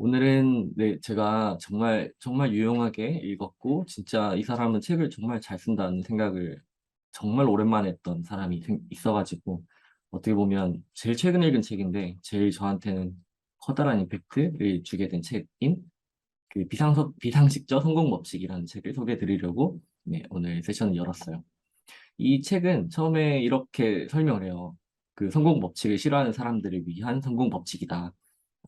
오늘은 네, 제가 정말 정말 유용하게 읽었고 진짜 이 사람은 책을 정말 잘 쓴다는 생각을 정말 오랜만에 했던 사람이 있어가지고 어떻게 보면 제일 최근 읽은 책인데 제일 저한테는 커다란 임팩트를 주게 된 책인 그 비상식적 성공 법칙이라는 책을 소개해 드리려고 네, 오늘 세션을 열었어요. 이 책은 처음에 이렇게 설명을 해요. 그 성공 법칙을 싫어하는 사람들을 위한 성공 법칙이다.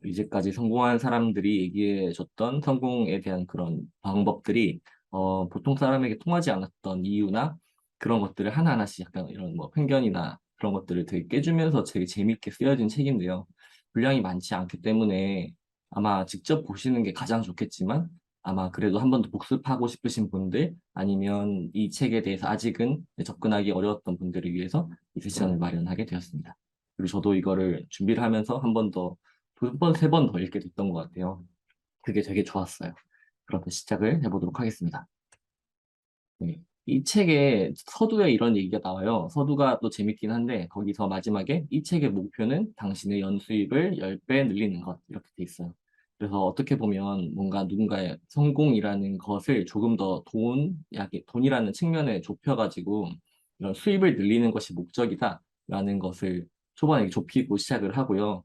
이제까지 성공한 사람들이 얘기해 줬던 성공에 대한 그런 방법들이 보통 사람에게 통하지 않았던 이유나 그런 것들을 하나하나씩 약간 이런 뭐 편견이나 그런 것들을 되게 깨주면서 되게 재밌게 쓰여진 책인데요. 분량이 많지 않기 때문에 아마 직접 보시는 게 가장 좋겠지만 아마 그래도 한 번 더 복습하고 싶으신 분들 아니면 이 책에 대해서 아직은 접근하기 어려웠던 분들을 위해서 이 세션을 마련하게 되었습니다. 그리고 저도 이거를 준비를 하면서 한 번 더 두 번, 세 번 더 읽게 됐던 것 같아요. 그게 되게 좋았어요. 그럼 시작을 해보도록 하겠습니다. 네. 이 책에 서두에 이런 얘기가 나와요. 서두가 또 재밌긴 한데 거기서 마지막에 이 책의 목표는 당신의 연수입을 10배 늘리는 것 이렇게 돼 있어요. 그래서 어떻게 보면 뭔가 누군가의 성공이라는 것을 조금 더 돈이라는 측면에 좁혀가지고 이런 수입을 늘리는 것이 목적이다라는 것을 초반에 좁히고 시작을 하고요.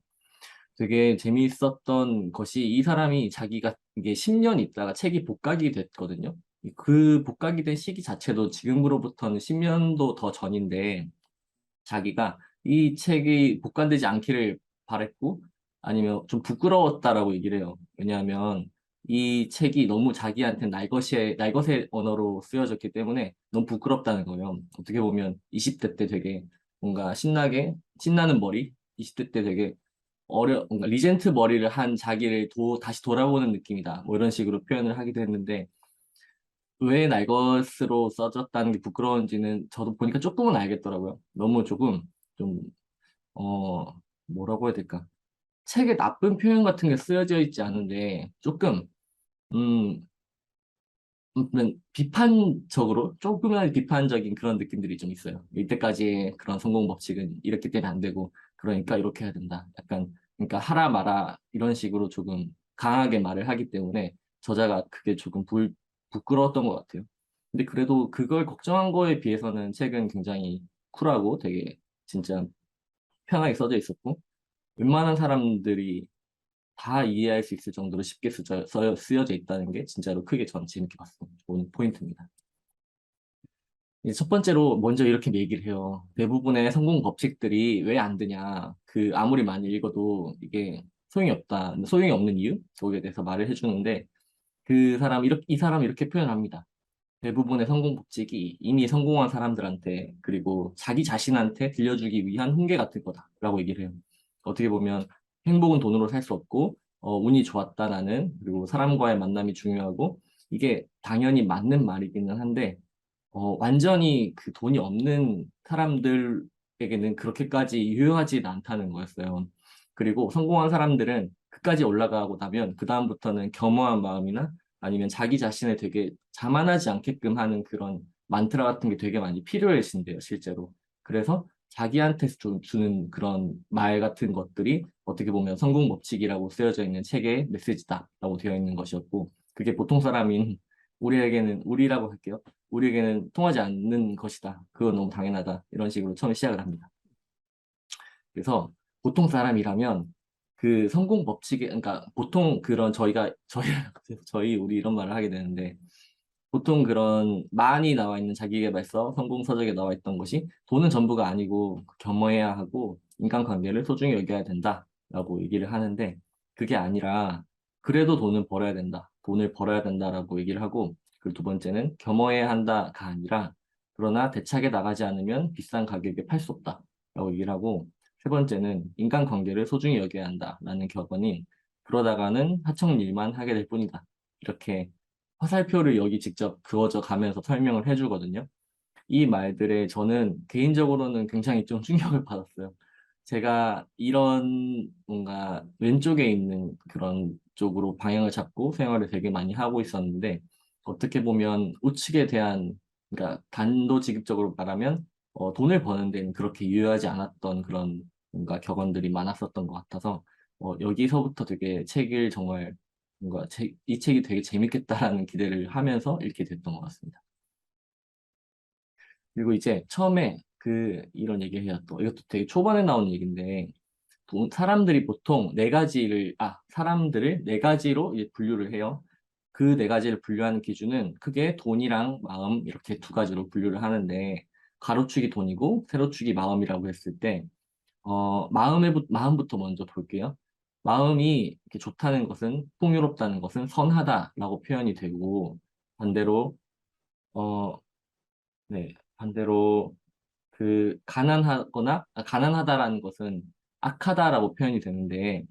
되게 재미있었던 것이 이 사람이 자기가 이게 10년 있다가 책이 복각이 됐거든요. 그 복각이 된 시기 자체도 지금으로부터는 10년도 더 전인데 자기가 이 책이 복간되지 않기를 바랬고 아니면 좀 부끄러웠다라고 얘기를 해요. 왜냐하면 이 책이 너무 자기한테 날것의 언어로 쓰여졌기 때문에 너무 부끄럽다는 거예요. 어떻게 보면 20대 때 되게 뭔가 신나는 머리, 20대 때 되게 뭔가 리젠트 머리를 한 자기를 다시 돌아보는 느낌이다. 뭐 이런 식으로 표현을 하기도 했는데, 왜 날 것으로 써졌다는 게 부끄러운지는 저도 보니까 조금은 알겠더라고요. 너무 조금, 좀, 어, 뭐라고 해야 될까. 책에 나쁜 표현 같은 게 쓰여져 있지 않은데, 조금, 음, 조금은 비판적인 그런 느낌들이 좀 있어요. 이때까지의 그런 성공 법칙은 이렇게 되면 안 되고, 그러니까 이렇게 해야 된다. 약간, 그러니까 하라 마라 이런 식으로 조금 강하게 말을 하기 때문에 저자가 그게 조금 부끄러웠던 것 같아요. 근데 그래도 그걸 걱정한 거에 비해서는 책은 굉장히 쿨하고 되게 진짜 편하게 써져 있었고, 웬만한 사람들이 다 이해할 수 있을 정도로 쉽게 쓰여져 있다는 게 진짜로 크게 전 재밌게 봤어요. 좋은 포인트입니다. 이제 첫 번째로 먼저 이렇게 얘기를 해요. 대부분의 성공 법칙들이 왜 안 되냐. 아무리 많이 읽어도 이게 소용이 없다. 소용이 없는 이유? 거기에 대해서 말을 해주는데 이 사람 이렇게 표현합니다. 대부분의 성공 법칙이 이미 성공한 사람들한테 그리고 자기 자신한테 들려주기 위한 훈계 같은 거다라고 얘기를 해요. 어떻게 보면 행복은 돈으로 살 수 없고 운이 좋았다 나는 그리고 사람과의 만남이 중요하고 이게 당연히 맞는 말이기는 한데 완전히 그 돈이 없는 사람들에게는 그렇게까지 유효하지 않다는 거였어요. 그리고 성공한 사람들은 끝까지 올라가고 나면 그다음부터는 겸허한 마음이나 아니면 자기 자신을 되게 자만하지 않게끔 하는 그런 만트라 같은 게 되게 많이 필요해진대요, 실제로. 그래서 자기한테 주는 그런 말 같은 것들이 어떻게 보면 성공 법칙이라고 쓰여져 있는 책의 메시지다라고 되어 있는 것이었고, 그게 보통 사람인 우리라고 할게요. 우리에게는 통하지 않는 것이다. 그건 너무 당연하다. 이런 식으로 처음에 시작을 합니다. 그래서 보통 사람이라면 그 성공 법칙에, 그러니까 보통 그런 우리 이런 말을 하게 되는데 보통 그런 많이 나와 있는 자기계발서, 성공 서적에 나와 있던 것이 돈은 전부가 아니고 겸허해야 하고 인간관계를 소중히 여겨야 된다라고 얘기를 하는데 그게 아니라 그래도 돈을 벌어야 된다. 돈을 벌어야 된다라고 얘기를 하고 그리고 두 번째는 겸허해야 한다가 아니라 그러나 대차게 나가지 않으면 비싼 가격에 팔 수 없다라고 얘기를 하고 세 번째는 인간관계를 소중히 여겨야 한다라는 격언이 그러다가는 하청 일만 하게 될 뿐이다. 이렇게 화살표를 여기 직접 그어져 가면서 설명을 해주거든요. 이 말들에 저는 개인적으로는 굉장히 좀 충격을 받았어요. 제가 이런 뭔가 왼쪽에 있는 그런 쪽으로 방향을 잡고 생활을 되게 많이 하고 있었는데 어떻게 보면 우측에 대한 그러니까 단도직입적으로 말하면 돈을 버는 데는 그렇게 유효하지 않았던 그런 뭔가 격언들이 많았었던 것 같아서 여기서부터 되게 책을 정말 뭔가 이 책이 되게 재밌겠다라는 기대를 하면서 읽게 됐던 것 같습니다. 그리고 이제 처음에 이런 얘기를 해요. 또 이것도 되게 초반에 나온 얘기인데 사람들이 보통 사람들을 네 가지로 이제 분류를 해요. 그 네 가지를 분류하는 기준은 크게 돈이랑 마음 이렇게 두 가지로 분류를 하는데 가로축이 돈이고 세로축이 마음이라고 했을 때 마음부터 먼저 볼게요. 마음이 이렇게 좋다는 것은 풍요롭다는 것은 선하다라고 표현이 되고 반대로 어, 네, 반대로 가난하다라는 것은 악하다라고 표현이 되는데,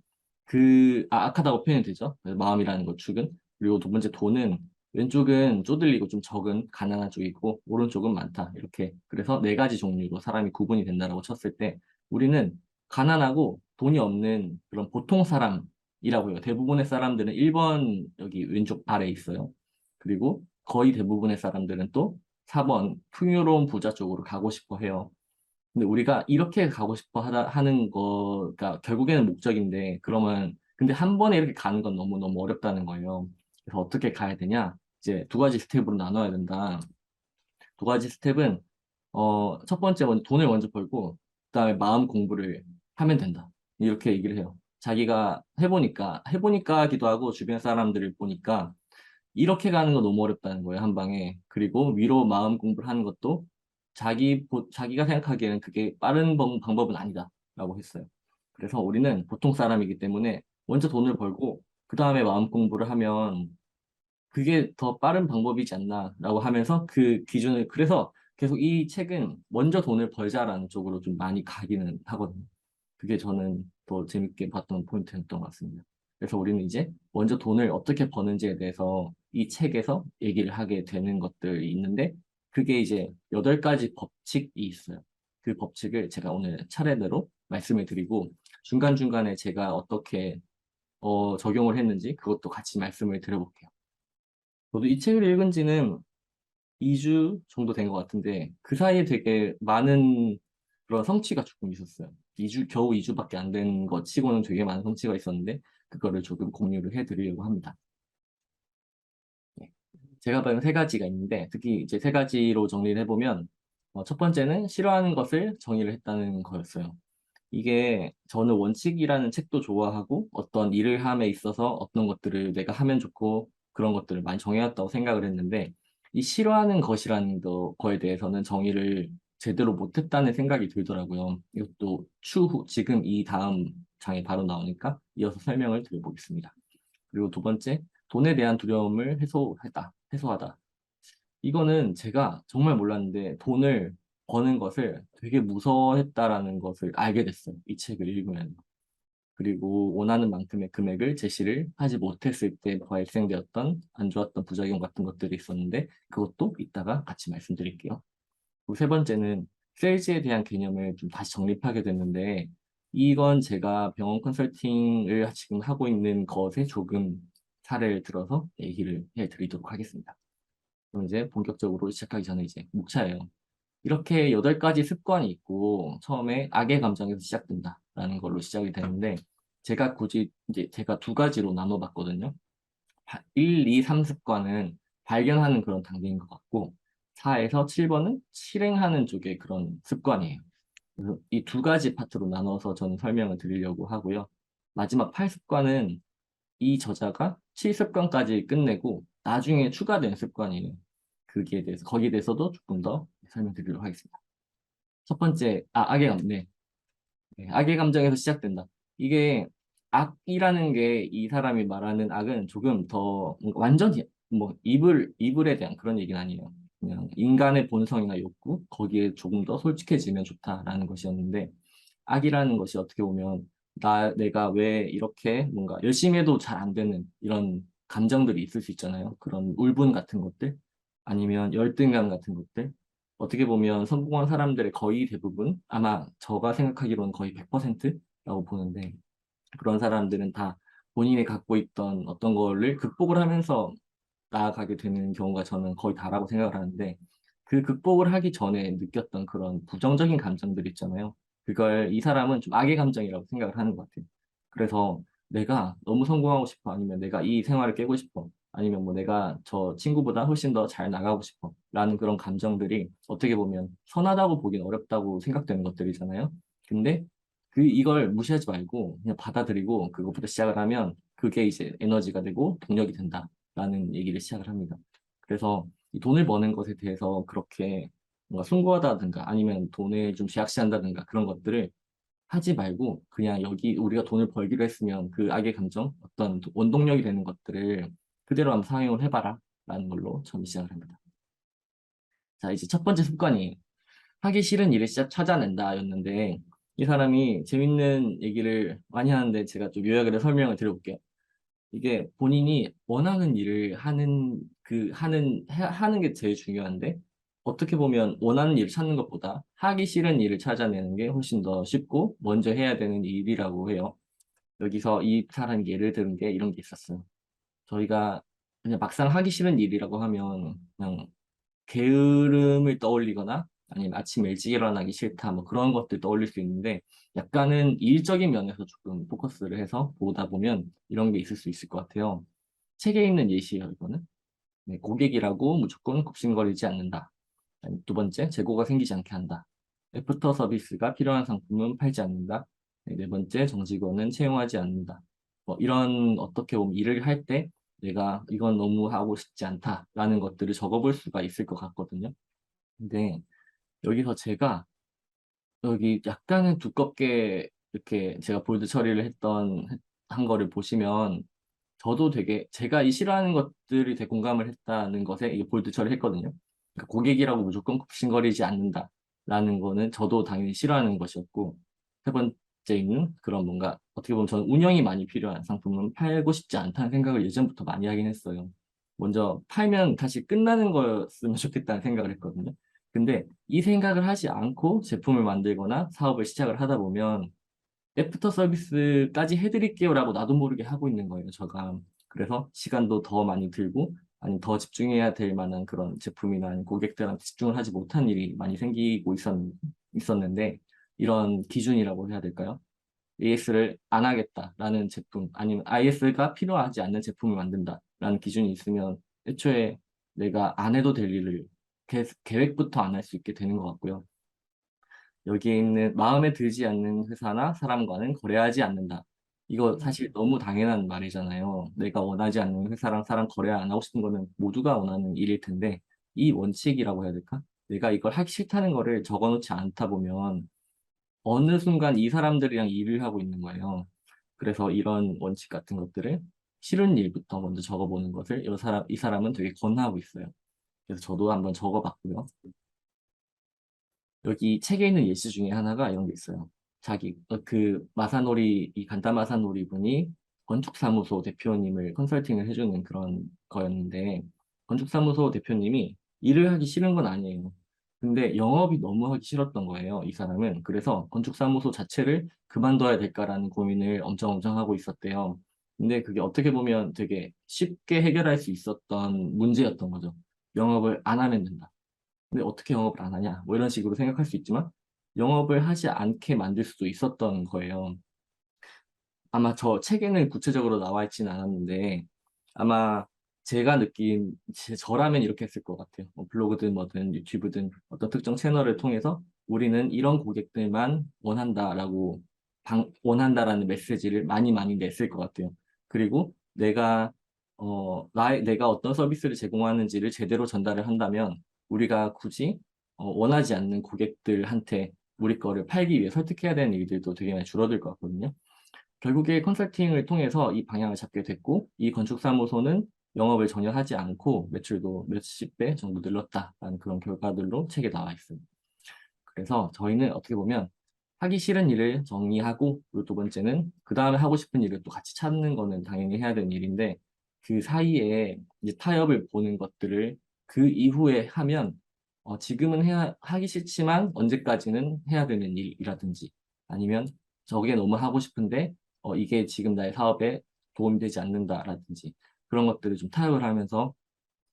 악하다고 표현이 되죠. 그래서 마음이라는 것, 축은. 그리고 두 번째, 돈은, 왼쪽은 쪼들리고 좀 적은 가난한 쪽이고, 오른쪽은 많다. 이렇게. 그래서 네 가지 종류로 사람이 구분이 된다라고 쳤을 때, 우리는 가난하고 돈이 없는 그런 보통 사람이라고 해요. 대부분의 사람들은 1번 여기 왼쪽 아래에 있어요. 그리고 거의 대부분의 사람들은 또 4번 풍요로운 부자 쪽으로 가고 싶어 해요. 근데 우리가 이렇게 가고 싶어 하는 거가 결국에는 목적인데, 그러면, 근데 한 번에 이렇게 가는 건 너무너무 어렵다는 거예요. 그래서 어떻게 가야 되냐? 이제 두 가지 스텝으로 나눠야 된다. 두 가지 스텝은, 첫 번째 돈을 먼저 벌고, 그다음에 마음 공부를 하면 된다. 이렇게 얘기를 해요. 자기가 해보니까 하기도 하고, 주변 사람들을 보니까, 이렇게 가는 거 너무 어렵다는 거예요, 한 방에. 그리고 위로 마음 공부를 하는 것도 자기가 생각하기에는 그게 빠른 방법은 아니다라고 했어요. 그래서 우리는 보통 사람이기 때문에 먼저 돈을 벌고 그 다음에 마음 공부를 하면 그게 더 빠른 방법이지 않나라고 하면서 그래서 계속 이 책은 먼저 돈을 벌자라는 쪽으로 좀 많이 가기는 하거든요. 그게 저는 더 재밌게 봤던 포인트였던 것 같습니다. 그래서 우리는 이제 먼저 돈을 어떻게 버는지에 대해서 이 책에서 얘기를 하게 되는 것들이 있는데 그게 이제 8가지 법칙이 있어요. 그 법칙을 제가 오늘 차례대로 말씀을 드리고 중간중간에 제가 어떻게 적용을 했는지 그것도 같이 말씀을 드려볼게요. 저도 이 책을 읽은 지는 2주 정도 된 것 같은데 그 사이에 되게 많은 그런 성취가 조금 있었어요. 겨우 2주밖에 안 된 것 치고는 되게 많은 성취가 있었는데 그거를 조금 공유를 해드리려고 합니다. 네. 제가 봐은 세 가지가 있는데 특히 이제 세 가지로 정리를 해보면 첫 번째는 싫어하는 것을 정의를 했다는 거였어요. 이게 저는 원칙이라는 책도 좋아하고 어떤 일을 함에 있어서 어떤 것들을 내가 하면 좋고 그런 것들을 많이 정해왔다고 생각을 했는데 이 싫어하는 것이라는 거에 대해서는 정의를 제대로 못했다는 생각이 들더라고요. 이것도 추후 지금 이 다음 장에 바로 나오니까 이어서 설명을 드려보겠습니다. 그리고 두 번째, 돈에 대한 두려움을 해소하다. 이거는 제가 정말 몰랐는데 돈을 버는 것을 되게 무서워했다라는 것을 알게 됐어요. 이 책을 읽으면. 그리고 원하는 만큼의 금액을 제시를 하지 못했을 때 발생되었던 안 좋았던 부작용 같은 것들이 있었는데 그것도 이따가 같이 말씀드릴게요. 그리고 세 번째는 세일즈에 대한 개념을 좀 다시 정립하게 됐는데 이건 제가 병원 컨설팅을 지금 하고 있는 것에 조금 사례를 들어서 얘기를 해드리도록 하겠습니다. 그럼 이제 본격적으로 시작하기 전에 이제 목차예요. 이렇게 8가지 습관이 있고 처음에 악의 감정에서 시작된다라는 걸로 시작이 되는데 제가 두 가지로 나눠봤거든요. 1, 2, 3 습관은 발견하는 그런 단계인 것 같고 4에서 7번은 실행하는 쪽의 그런 습관이에요. 그래서 이 두 가지 파트로 나눠서 저는 설명을 드리려고 하고요. 마지막 8습관은 이 저자가 7습관까지 끝내고 나중에 추가된 습관이에요. 거기에 대해서도 조금 더 설명드리도록 하겠습니다. 첫 번째, 네. 네, 악의 감정에서 시작된다. 이게 악이라는 게 이 사람이 말하는 악은 조금 더 뭔가 완전히 뭐 이불에 대한 그런 얘기는 아니에요. 그냥 인간의 본성이나 욕구 거기에 조금 더 솔직해지면 좋다라는 것이었는데 악이라는 것이 어떻게 보면 내가 왜 이렇게 뭔가 열심히 해도 잘 안 되는 이런 감정들이 있을 수 있잖아요. 그런 울분 같은 것들 아니면 열등감 같은 것들 어떻게 보면 성공한 사람들의 거의 대부분 아마 제가 생각하기로는 거의 100%라고 보는데 그런 사람들은 다 본인이 갖고 있던 어떤 거를 극복을 하면서 나아가게 되는 경우가 저는 거의 다라고 생각을 하는데 그 극복을 하기 전에 느꼈던 그런 부정적인 감정들 있잖아요. 그걸 이 사람은 좀 악의 감정이라고 생각을 하는 것 같아요. 그래서 내가 너무 성공하고 싶어. 아니면 내가 이 생활을 깨고 싶어. 아니면 뭐 내가 저 친구보다 훨씬 더 잘 나가고 싶어. 라는 그런 감정들이 어떻게 보면 선하다고 보긴 어렵다고 생각되는 것들이잖아요. 근데 이걸 무시하지 말고 그냥 받아들이고 그것부터 시작을 하면 그게 이제 에너지가 되고 동력이 된다라는 얘기를 시작을 합니다. 그래서 이 돈을 버는 것에 대해서 그렇게 뭔가 숭고하다든가 아니면 돈을 좀 제약시한다든가 그런 것들을 하지 말고 그냥 여기 우리가 돈을 벌기로 했으면 그 악의 감정, 어떤 원동력이 되는 것들을 그대로 한번 사용을 해봐라 라는 걸로 처음 시작을 합니다. 자, 이제 첫 번째 습관이 하기 싫은 일을 시작 찾아낸다 였는데 이 사람이 재밌는 얘기를 많이 하는데 제가 좀 요약을 해서 설명을 드려볼게요. 이게 본인이 원하는 일을 하는 게 제일 중요한데, 어떻게 보면 원하는 일을 찾는 것보다 하기 싫은 일을 찾아내는 게 훨씬 더 쉽고, 먼저 해야 되는 일이라고 해요. 여기서 이 사람이 예를 들은 게 이런 게 있었어요. 저희가 그냥 막상 하기 싫은 일이라고 하면, 그냥 게으름을 떠올리거나, 아니면 아침 일찍 일어나기 싫다, 뭐 그런 것들 떠올릴 수 있는데, 약간은 일적인 면에서 조금 포커스를 해서 보다 보면 이런 게 있을 수 있을 것 같아요. 책에 있는 예시예요, 이거는. 네, 고객이라고 무조건 굽신거리지 않는다. 아니, 두 번째, 재고가 생기지 않게 한다. 애프터 서비스가 필요한 상품은 팔지 않는다. 네, 네 번째, 정직원은 채용하지 않는다. 뭐 이런 어떻게 보면 일을 할 때 내가 이건 너무 하고 싶지 않다라는 것들을 적어볼 수가 있을 것 같거든요. 근데 여기서 제가 여기 약간은 두껍게 이렇게 제가 볼드 처리를 한 거를 보시면 저도 되게 제가 이 싫어하는 것들이 되게 공감을 했다는 것에 이게 볼드 처리했거든요. 그러니까 고객이라고 무조건 굽신거리지 않는다라는 거는 저도 당연히 싫어하는 것이었고 세 번째는 그런 뭔가 어떻게 보면 저는 운영이 많이 필요한 상품은 팔고 싶지 않다는 생각을 예전부터 많이 하긴 했어요. 먼저 팔면 다시 끝나는 거였으면 좋겠다는 생각을 했거든요. 근데 이 생각을 하지 않고 제품을 만들거나 사업을 시작을 하다 보면 애프터 서비스까지 해드릴게요라고 나도 모르게 하고 있는 거예요, 제가. 그래서 시간도 더 많이 들고, 아니 더 집중해야 될 만한 그런 제품이나 아니면 고객들한테 집중을 하지 못한 일이 많이 생기고 있었는데, 이런 기준이라고 해야 될까요? AS를 안 하겠다라는 제품, 아니면 IS가 필요하지 않는 제품을 만든다라는 기준이 있으면, 애초에 내가 안 해도 될 일을 계획부터 안 할 수 있게 되는 것 같고요. 여기에 있는 마음에 들지 않는 회사나 사람과는 거래하지 않는다. 이거 사실 너무 당연한 말이잖아요. 내가 원하지 않는 회사랑 사람 거래 안 하고 싶은 거는 모두가 원하는 일일 텐데, 이 원칙이라고 해야 될까? 내가 이걸 하기 싫다는 거를 적어놓지 않다 보면 어느 순간 이 사람들이랑 일을 하고 있는 거예요. 그래서 이런 원칙 같은 것들을 싫은 일부터 먼저 적어보는 것을 이 사람은 되게 권하고 있어요. 그래서 저도 한번 적어봤고요. 여기 책에 있는 예시 중에 하나가 이런 게 있어요. 이 간다 마사노리 분이 건축사무소 대표님을 컨설팅을 해주는 그런 거였는데, 건축사무소 대표님이 일을 하기 싫은 건 아니에요. 근데 영업이 너무 하기 싫었던 거예요, 이 사람은. 그래서 건축사무소 자체를 그만둬야 될까라는 고민을 엄청 하고 있었대요. 근데 그게 어떻게 보면 되게 쉽게 해결할 수 있었던 문제였던 거죠. 영업을 안 하면 된다. 근데 어떻게 영업을 안 하냐? 뭐 이런 식으로 생각할 수 있지만 영업을 하지 않게 만들 수도 있었던 거예요. 아마 저 책에는 구체적으로 나와 있지는 않았는데 아마 제가 느낀 저라면 이렇게 했을 것 같아요. 뭐 블로그든 뭐든 유튜브든 어떤 특정 채널을 통해서 우리는 이런 고객들만 원한다라는 메시지를 많이 냈을 것 같아요. 그리고 내가 어떤 서비스를 제공하는지를 제대로 전달을 한다면 우리가 굳이 원하지 않는 고객들한테 우리 거를 팔기 위해 설득해야 되는 일들도 되게 많이 줄어들 것 같거든요. 결국에 컨설팅을 통해서 이 방향을 잡게 됐고, 이 건축사무소는 영업을 전혀 하지 않고 매출도 몇십 배 정도 늘렸다라는 그런 결과들로 책에 나와 있습니다. 그래서 저희는 어떻게 보면 하기 싫은 일을 정리하고, 그리고 두 번째는 그 다음에 하고 싶은 일을 또 같이 찾는 거는 당연히 해야 되는 일인데, 그 사이에 이제 타협을 보는 것들을 그 이후에 하면, 지금은 하기 싫지만 언제까지는 해야 되는 일이라든지, 아니면 저게 너무 하고 싶은데, 이게 지금 나의 사업에 도움이 되지 않는다라든지, 그런 것들을 좀 타협을 하면서,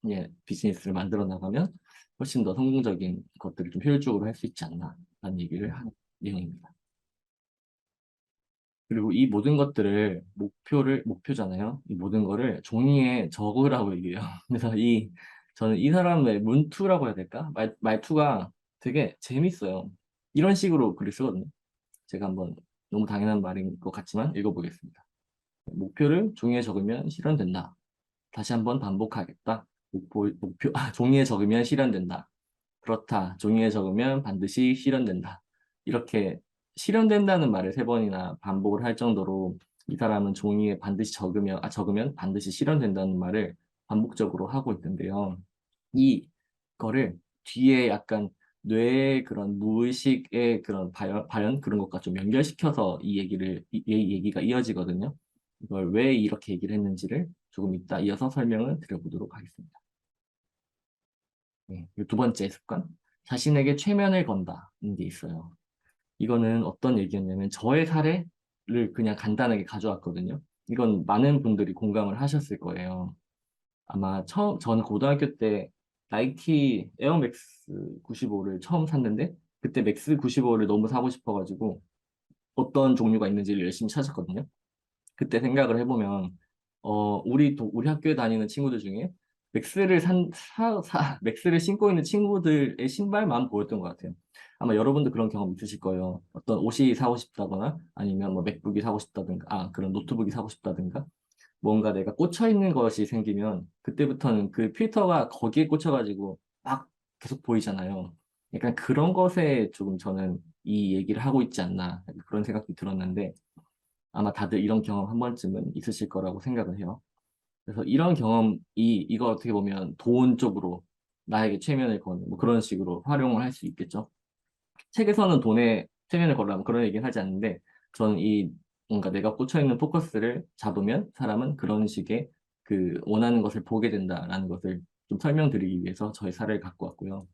예, 비즈니스를 만들어 나가면 훨씬 더 성공적인 것들을 좀 효율적으로 할 수 있지 않나라는 얘기를 하는 내용입니다. 그리고 이 모든 것들을 목표잖아요. 이 모든 거를 종이에 적으라고 얘기해요. 그래서 저는 이 사람의 문투라고 해야 될까? 말투가 되게 재밌어요. 이런 식으로 글을 쓰거든요. 제가 한번 너무 당연한 말인 것 같지만 읽어보겠습니다. 목표를 종이에 적으면 실현된다. 다시 한번 반복하겠다. 종이에 적으면 실현된다. 그렇다. 종이에 적으면 반드시 실현된다. 이렇게 실현된다는 말을 세 번이나 반복을 할 정도로 이 사람은 종이에 반드시 적으면 반드시 실현된다는 말을 반복적으로 하고 있는데요. 이거를 뒤에 약간 뇌의 그런 무의식의 그런 발현 그런 것과 좀 연결시켜서 이 얘기가 이어지거든요. 이걸 왜 이렇게 얘기를 했는지를 조금 이따 이어서 설명을 드려보도록 하겠습니다. 네, 두 번째 습관. 자신에게 최면을 건다는 게 있어요. 이거는 어떤 얘기였냐면 저의 사례를 그냥 간단하게 가져왔거든요. 이건 많은 분들이 공감을 하셨을 거예요. 아마 저는 고등학교 때 나이키 에어맥스 95를 처음 샀는데 그때 맥스 95를 너무 사고 싶어가지고 어떤 종류가 있는지를 열심히 찾았거든요. 그때 생각을 해보면 우리 학교에 다니는 친구들 중에 맥스를 신고 있는 친구들의 신발만 보였던 것 같아요. 아마 여러분도 그런 경험 있으실 거예요. 어떤 옷이 사고 싶다거나 아니면 뭐 맥북이 사고 싶다든가, 그런 노트북이 사고 싶다든가, 뭔가 내가 꽂혀 있는 것이 생기면 그때부터는 그 필터가 거기에 꽂혀가지고 막 계속 보이잖아요. 약간 그런 것에 조금 저는 이 얘기를 하고 있지 않나 그런 생각이 들었는데 아마 다들 이런 경험 한 번쯤은 있으실 거라고 생각을 해요. 그래서 이런 이거 어떻게 보면 돈 쪽으로 나에게 최면을 거는 뭐 그런 식으로 활용을 할 수 있겠죠. 책에서는 돈에 최면을 걸라면 그런 얘기는 하지 않는데 저는 뭔가 내가 꽂혀있는 포커스를 잡으면 사람은 그런 식의 그 원하는 것을 보게 된다라는 것을 좀 설명드리기 위해서 저의 사례를 갖고 왔고요.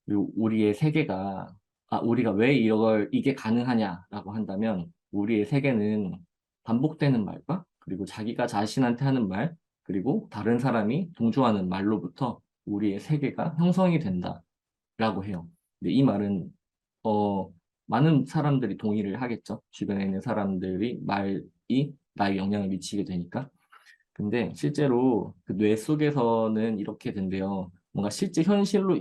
그리고 우리의 세계가, 우리가 왜 이게 가능하냐라고 한다면, 우리의 세계는 반복되는 말과, 그리고 자기가 자신한테 하는 말, 그리고 다른 사람이 동조하는 말로부터 우리의 세계가 형성이 된다라고 해요. 근데 이 말은, 어, 많은 사람들이 동의를 하겠죠. 주변에 있는 사람들이 말이 나에 영향을 미치게 되니까. 근데 실제로 그 뇌 속에서는 이렇게 된대요. 뭔가 실제 현실로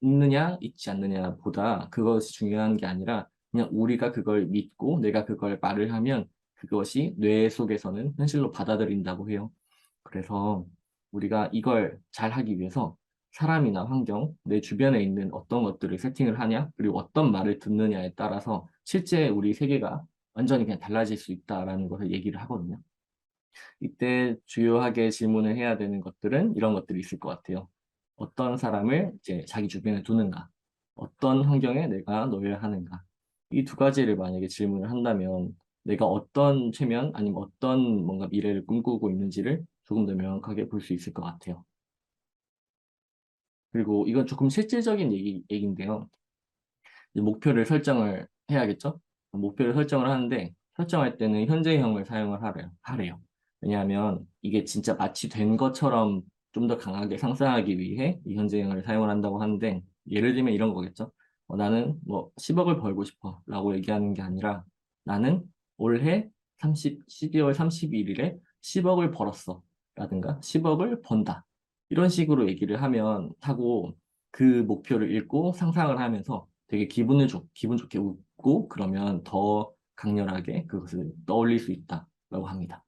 있느냐, 있지 않느냐 보다 그것이 중요한 게 아니라 그냥 우리가 그걸 믿고 내가 그걸 말을 하면 그것이 뇌 속에서는 현실로 받아들인다고 해요. 그래서 우리가 이걸 잘 하기 위해서 사람이나 환경, 내 주변에 있는 어떤 것들을 세팅을 하냐, 그리고 어떤 말을 듣느냐에 따라서 실제 우리 세계가 완전히 그냥 달라질 수 있다라는 것을 얘기를 하거든요. 이때 주요하게 질문을 해야 되는 것들은 이런 것들이 있을 것 같아요. 어떤 사람을 이제 자기 주변에 두는가? 어떤 환경에 내가 놓여야 하는가? 이 두 가지를 만약에 질문을 한다면 내가 어떤 최면 아니면 어떤 뭔가 미래를 꿈꾸고 있는지를 조금 더 명확하게 볼 수 있을 것 같아요. 그리고 이건 조금 실질적인 얘기인데요. 이제 목표를 설정을 해야겠죠? 목표를 설정을 하는데 설정할 때는 현재형을 사용을 하래요. 왜냐하면 이게 진짜 마치 된 것처럼 좀 더 강하게 상상하기 위해 이 현재형을 사용을 한다고 하는데 예를 들면 이런 거겠죠? 나는 뭐 10억을 벌고 싶어 라고 얘기하는 게 아니라 나는 올해 12월 31일에 10억을 벌었어 라든가 10억을 번다 이런 식으로 얘기를 하고 그 목표를 읽고 상상을 하면서 되게 기분 좋게 웃고 그러면 더 강렬하게 그것을 떠올릴 수 있다라고 합니다.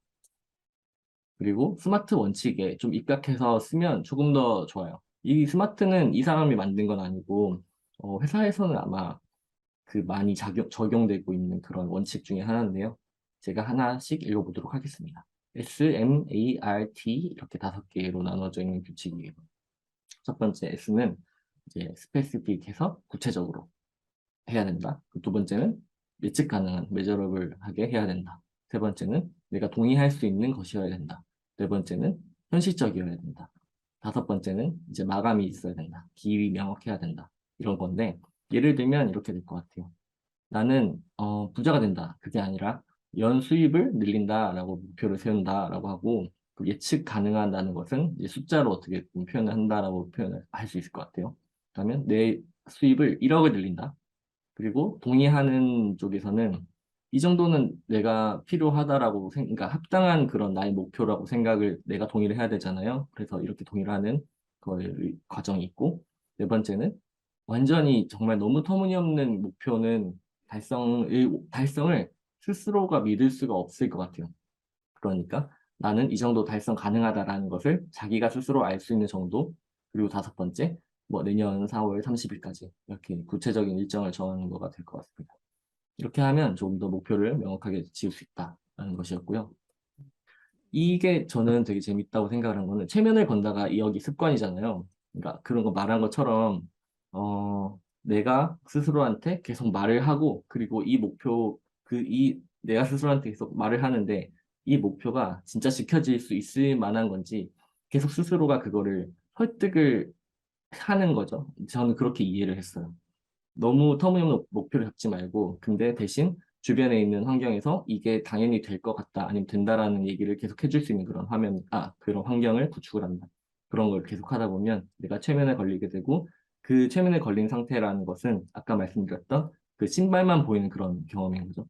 그리고 스마트 원칙에 좀 입각해서 쓰면 조금 더 좋아요. 이 스마트는 이 사람이 만든 건 아니고 회사에서는 아마 그 많이 적용되고 있는 그런 원칙 중에 하나인데요. 제가 하나씩 읽어보도록 하겠습니다. SMART 이렇게 5개로 나눠져 있는 규칙이에요. 첫 번째 S는 이제 스페시픽해서 구체적으로 해야 된다. 두 번째는 예측 가능한 메저러블 하게 해야 된다. 세 번째는 내가 동의할 수 있는 것이어야 된다. 네 번째는 현실적이어야 된다. 다섯 번째는 이제 마감이 있어야 된다. 기일이 명확해야 된다. 이런 건데 예를 들면 이렇게 될 것 같아요. 나는 부자가 된다. 그게 아니라 연 수입을 늘린다라고 목표를 세운다라고 하고 그 예측 가능하다는 것은 이제 숫자로 어떻게 표현을 한다라고 표현을 할 수 있을 것 같아요. 그러면 내 수입을 1억을 늘린다. 그리고 동의하는 쪽에서는 이 정도는 내가 필요하다라고 그러니까 합당한 그런 나의 목표라고 생각을 내가 동의를 해야 되잖아요. 그래서 이렇게 동의를 하는 과정이 있고, 네 번째는 완전히 정말 너무 터무니없는 목표는 달성을 스스로가 믿을 수가 없을 것 같아요. 그러니까 나는 이 정도 달성 가능하다라는 것을 자기가 스스로 알 수 있는 정도. 그리고 다섯 번째, 뭐 내년 4월 30일까지 이렇게 구체적인 일정을 정하는 거가 될 것 같습니다. 이렇게 하면 조금 더 목표를 명확하게 지을 수 있다라는 것이었고요. 이게 저는 되게 재밌다고 생각을 거는 체면을 건다가 여기 습관이잖아요. 그러니까 그런 거 말한 것처럼 내가 스스로한테 계속 말을 하고 그리고 이 목표 내가 스스로한테 계속 말을 하는데 이 목표가 진짜 지켜질 수 있을 만한 건지 계속 스스로가 그거를 설득을 하는 거죠. 저는 그렇게 이해를 했어요. 너무 터무니없는 목표를 잡지 말고, 근데 대신 주변에 있는 환경에서 이게 당연히 될 것 같다, 아니면 된다라는 얘기를 계속 해줄 수 있는 그런 환경을 구축을 한다. 그런 걸 계속 하다 보면 내가 최면에 걸리게 되고, 그 최면에 걸린 상태라는 것은 아까 말씀드렸던 그 신발만 보이는 그런 경험인 거죠.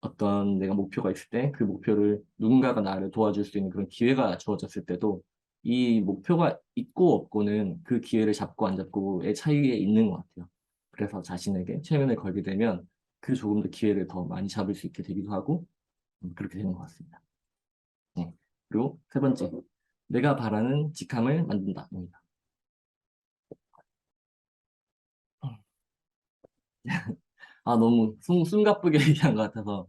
어떤 내가 목표가 있을 때 그 목표를 누군가가 나를 도와줄 수 있는 그런 기회가 주어졌을 때도 이 목표가 있고 없고는 그 기회를 잡고 안 잡고의 차이에 있는 것 같아요. 그래서 자신에게 최면을 걸게 되면 그 조금 더 기회를 더 많이 잡을 수 있게 되기도 하고 그렇게 되는 것 같습니다. 네. 그리고 세 번째, 내가 바라는 직함을 만든다입니다. 아, 너무 숨가쁘게 얘기한 것 같아서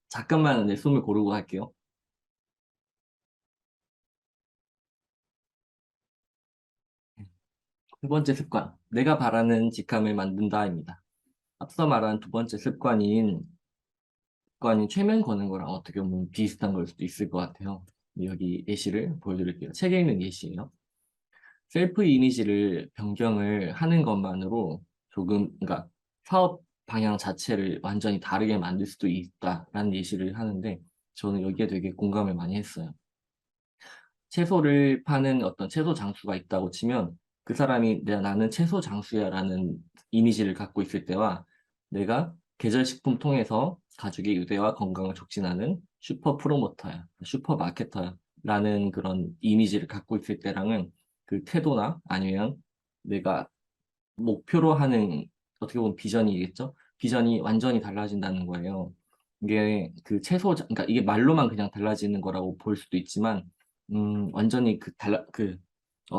잠깐만 내 숨을 고르고 할게요. 두 번째 습관, 내가 바라는 직함을 만든다입니다. 앞서 말한 두 번째 습관인 최면 거는 거랑 어떻게 보면 비슷한 걸 수도 있을 것 같아요. 여기 예시를 보여드릴게요. 책에 있는 예시예요. 셀프 이미지를 변경을 하는 것만으로 그러니까 사업 방향 자체를 완전히 다르게 만들 수도 있다라는 예시를 하는데 저는 여기에 되게 공감을 많이 했어요. 채소를 파는 어떤 채소 장수가 있다고 치면 그 사람이 나는 채소 장수야라는 이미지를 갖고 있을 때와 내가 계절식품 통해서 가족의 유대와 건강을 촉진하는 슈퍼 프로모터야, 슈퍼 마케터야라는 그런 이미지를 갖고 있을 때랑은 그 태도나 아니면 내가 목표로 하는 어떻게 보면 비전이겠죠? 비전이 완전히 달라진다는 거예요. 이게 그러니까 이게 말로만 그냥 달라지는 거라고 볼 수도 있지만, 완전히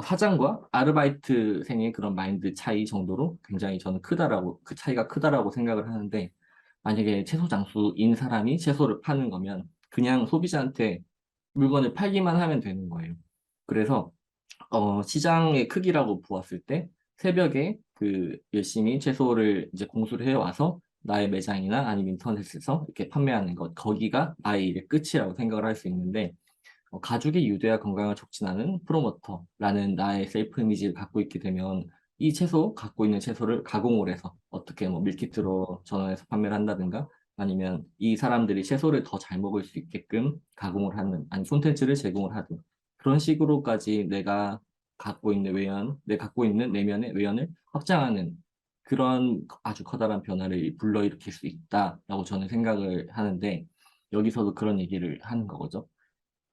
사장과 아르바이트생의 그런 마인드 차이 정도로 굉장히 저는 그 차이가 크다라고 생각을 하는데, 만약에 채소 장수인 사람이 채소를 파는 거면 그냥 소비자한테 물건을 팔기만 하면 되는 거예요. 그래서 시장의 크기라고 보았을 때 새벽에 열심히 채소를 이제 공수를 해와서 나의 매장이나 아니면 인터넷에서 이렇게 판매하는 것, 거기가 나의 일의 끝이라고 생각을 할 수 있는데, 가족의 유대와 건강을 촉진하는 프로모터라는 나의 셀프 이미지를 갖고 있게 되면 갖고 있는 채소를 가공을 해서 어떻게 뭐 밀키트로 전환해서 판매를 한다든가 아니면 이 사람들이 채소를 더 잘 먹을 수 있게끔 가공을 하는, 아니 콘텐츠를 제공을 하든 그런 식으로까지 내가 갖고 있는 내면의 외연을 확장하는 그런 아주 커다란 변화를 불러일으킬 수 있다라고 저는 생각을 하는데 여기서도 그런 얘기를 하는 거죠.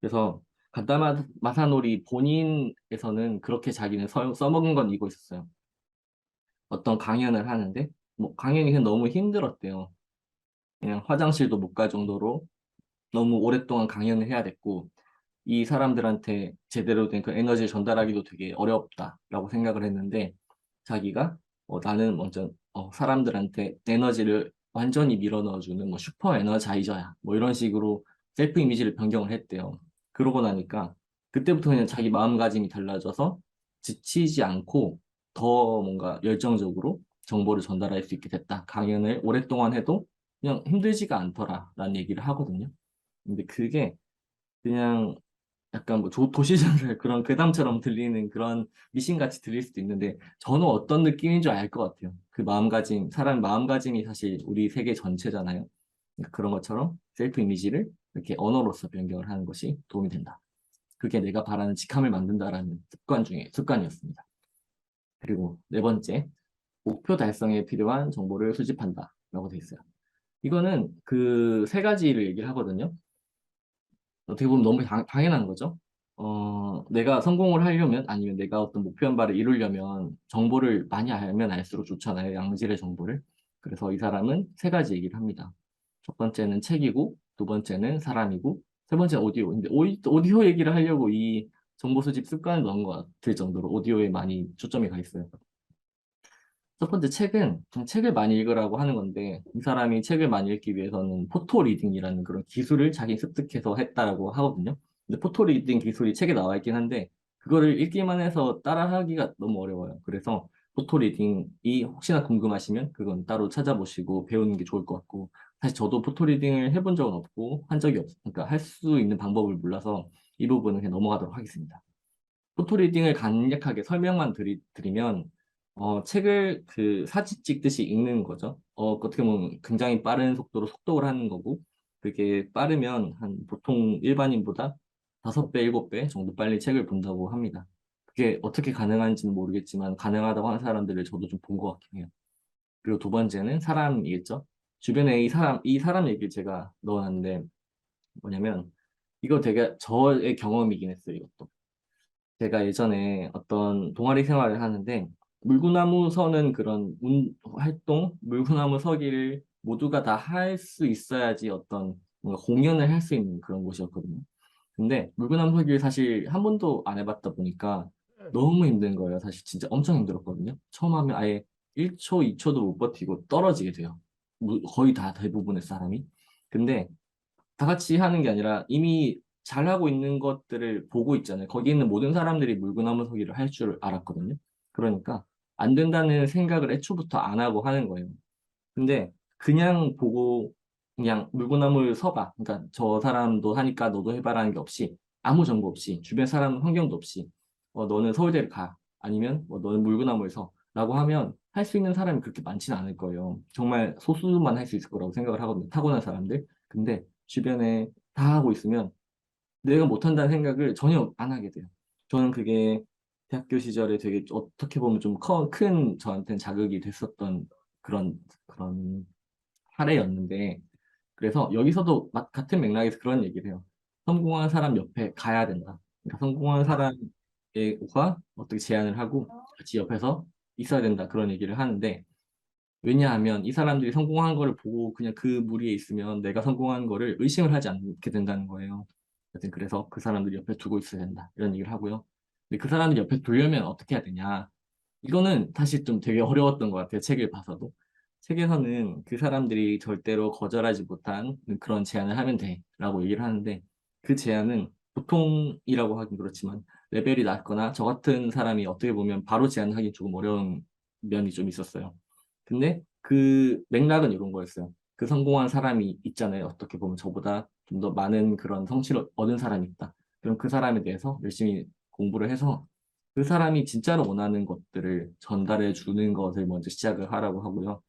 그래서 간다마 마사노리 본인에서는 그렇게 자기는 써먹은 건 이거 있었어요. 어떤 강연을 하는데 뭐 강연이 그냥 너무 힘들었대요. 그냥 화장실도 못 갈 정도로 너무 오랫동안 강연을 해야 됐고 이 사람들한테 제대로 된 그 에너지를 전달하기도 되게 어렵다라고 생각을 했는데 자기가 나는 먼저 사람들한테 에너지를 완전히 밀어넣어주는 뭐 슈퍼 에너자이저야 뭐 이런 식으로 셀프 이미지를 변경을 했대요. 그러고 나니까 그때부터 그냥 자기 마음가짐이 달라져서 지치지 않고 더 뭔가 열정적으로 정보를 전달할 수 있게 됐다. 강연을 오랫동안 해도 그냥 힘들지가 않더라라는 얘기를 하거든요. 근데 그게 그냥 약간 뭐 도시전설 그런 괴담처럼 들리는 그런 미신같이 들릴 수도 있는데 저는 어떤 느낌인 줄 알 것 같아요. 사람 마음가짐이 사실 우리 세계 전체잖아요. 그러니까 그런 것처럼 셀프 이미지를 이렇게 언어로서 변경을 하는 것이 도움이 된다. 그게 내가 바라는 직함을 만든다라는 습관 중에 습관이었습니다. 그리고 네 번째, 목표 달성에 필요한 정보를 수집한다라고 돼 있어요. 이거는 그 세 가지를 얘기를 하거든요. 어떻게 보면 너무 당연한 거죠. 내가 성공을 하려면 아니면 내가 어떤 목표한 바를 이루려면 정보를 많이 알면 알수록 좋잖아요. 양질의 정보를. 그래서 이 사람은 세 가지 얘기를 합니다. 첫 번째는 책이고, 두 번째는 사람이고, 세 번째는 오디오. 근데 오디오 얘기를 하려고 이 정보 수집 습관을 넣은 것 같을 정도로 오디오에 많이 초점이 가 있어요. 첫 번째 책은 그냥 책을 많이 읽으라고 하는 건데 이 사람이 책을 많이 읽기 위해서는 포토 리딩이라는 그런 기술을 자기 습득해서 했다라고 하거든요. 근데 포토 리딩 기술이 책에 나와 있긴 한데 그거를 읽기만 해서 따라하기가 너무 어려워요. 그래서 포토 리딩이 혹시나 궁금하시면 그건 따로 찾아보시고 배우는 게 좋을 것 같고 사실 저도 포토 리딩을 해본 적은 없고 한 적이 그러니까 할 수 있는 방법을 몰라서 이 부분은 그냥 넘어가도록 하겠습니다. 포토리딩을 간략하게 설명만 드리면 책을 그 사진 찍듯이 읽는 거죠. 어떻게 보면 굉장히 빠른 속도로 속독을 하는 거고 그게 빠르면 한 보통 일반인보다 5배, 7배 정도 빨리 책을 본다고 합니다. 그게 어떻게 가능한지는 모르겠지만 가능하다고 하는 사람들을 저도 좀 본 것 같긴 해요. 그리고 두 번째는 사람이겠죠. 주변에 이 사람 얘기를 제가 넣어놨는데 뭐냐면 이거 되게 저의 경험이긴 했어요, 이것도. 제가 예전에 어떤 동아리 생활을 하는데 물구나무 서는 그런 활동, 물구나무 서기를 모두가 다 할 수 있어야지 어떤 뭔가 공연을 할 수 있는 그런 곳이었거든요. 근데 물구나무 서기를 사실 한 번도 안 해봤다 보니까 너무 힘든 거예요. 사실 진짜 엄청 힘들었거든요. 처음 하면 아예 1초, 2초도 못 버티고 떨어지게 돼요. 거의 다 대부분의 사람이. 근데 다 같이 하는 게 아니라 이미 잘하고 있는 것들을 보고 있잖아요. 거기 있는 모든 사람들이 물구나무 서기를 할 줄 알았거든요. 그러니까 안 된다는 생각을 애초부터 안 하고 하는 거예요. 근데 그냥 보고 그냥 물구나무를 서봐. 그러니까 저 사람도 하니까 너도 해봐라는 게 없이 아무 정보 없이 주변 사람 환경도 없이 너는 서울대를 가. 아니면 너는 물구나무를 서. 라고 하면 할 수 있는 사람이 그렇게 많지는 않을 거예요. 정말 소수만 할 수 있을 거라고 생각을 하거든요. 타고난 사람들. 근데 주변에 다 하고 있으면 내가 못한다는 생각을 전혀 안 하게 돼요. 저는 그게 대학교 시절에 되게 어떻게 보면 좀 큰 저한테는 자극이 됐었던 그런 사례였는데, 그래서 여기서도 같은 맥락에서 그런 얘기를 해요. 성공한 사람 옆에 가야 된다. 그러니까 성공한 사람과 어떻게 제안을 하고 같이 옆에서 있어야 된다. 그런 얘기를 하는데, 왜냐하면 이 사람들이 성공한 거를 보고 그냥 그 무리에 있으면 내가 성공한 거를 의심을 하지 않게 된다는 거예요. 하여튼 그래서 그 사람들 옆에 두고 있어야 된다. 이런 얘기를 하고요. 근데 그 사람들 옆에 두려면 어떻게 해야 되냐? 이거는 사실 좀 되게 어려웠던 것 같아요. 책을 봐서도. 책에서는 그 사람들이 절대로 거절하지 못한 그런 제안을 하면 돼라고 얘기를 하는데 그 제안은 보통이라고 하긴 그렇지만 레벨이 낮거나 저 같은 사람이 어떻게 보면 바로 제안하기 조금 어려운 면이 좀 있었어요. 근데 그 맥락은 이런 거였어요. 그 성공한 사람이 있잖아요. 어떻게 보면 저보다 좀 더 많은 그런 성취를 얻은 사람이 있다. 그럼 그 사람에 대해서 열심히 공부를 해서 그 사람이 진짜로 원하는 것들을 전달해 주는 것을 먼저 시작을 하라고 하고요.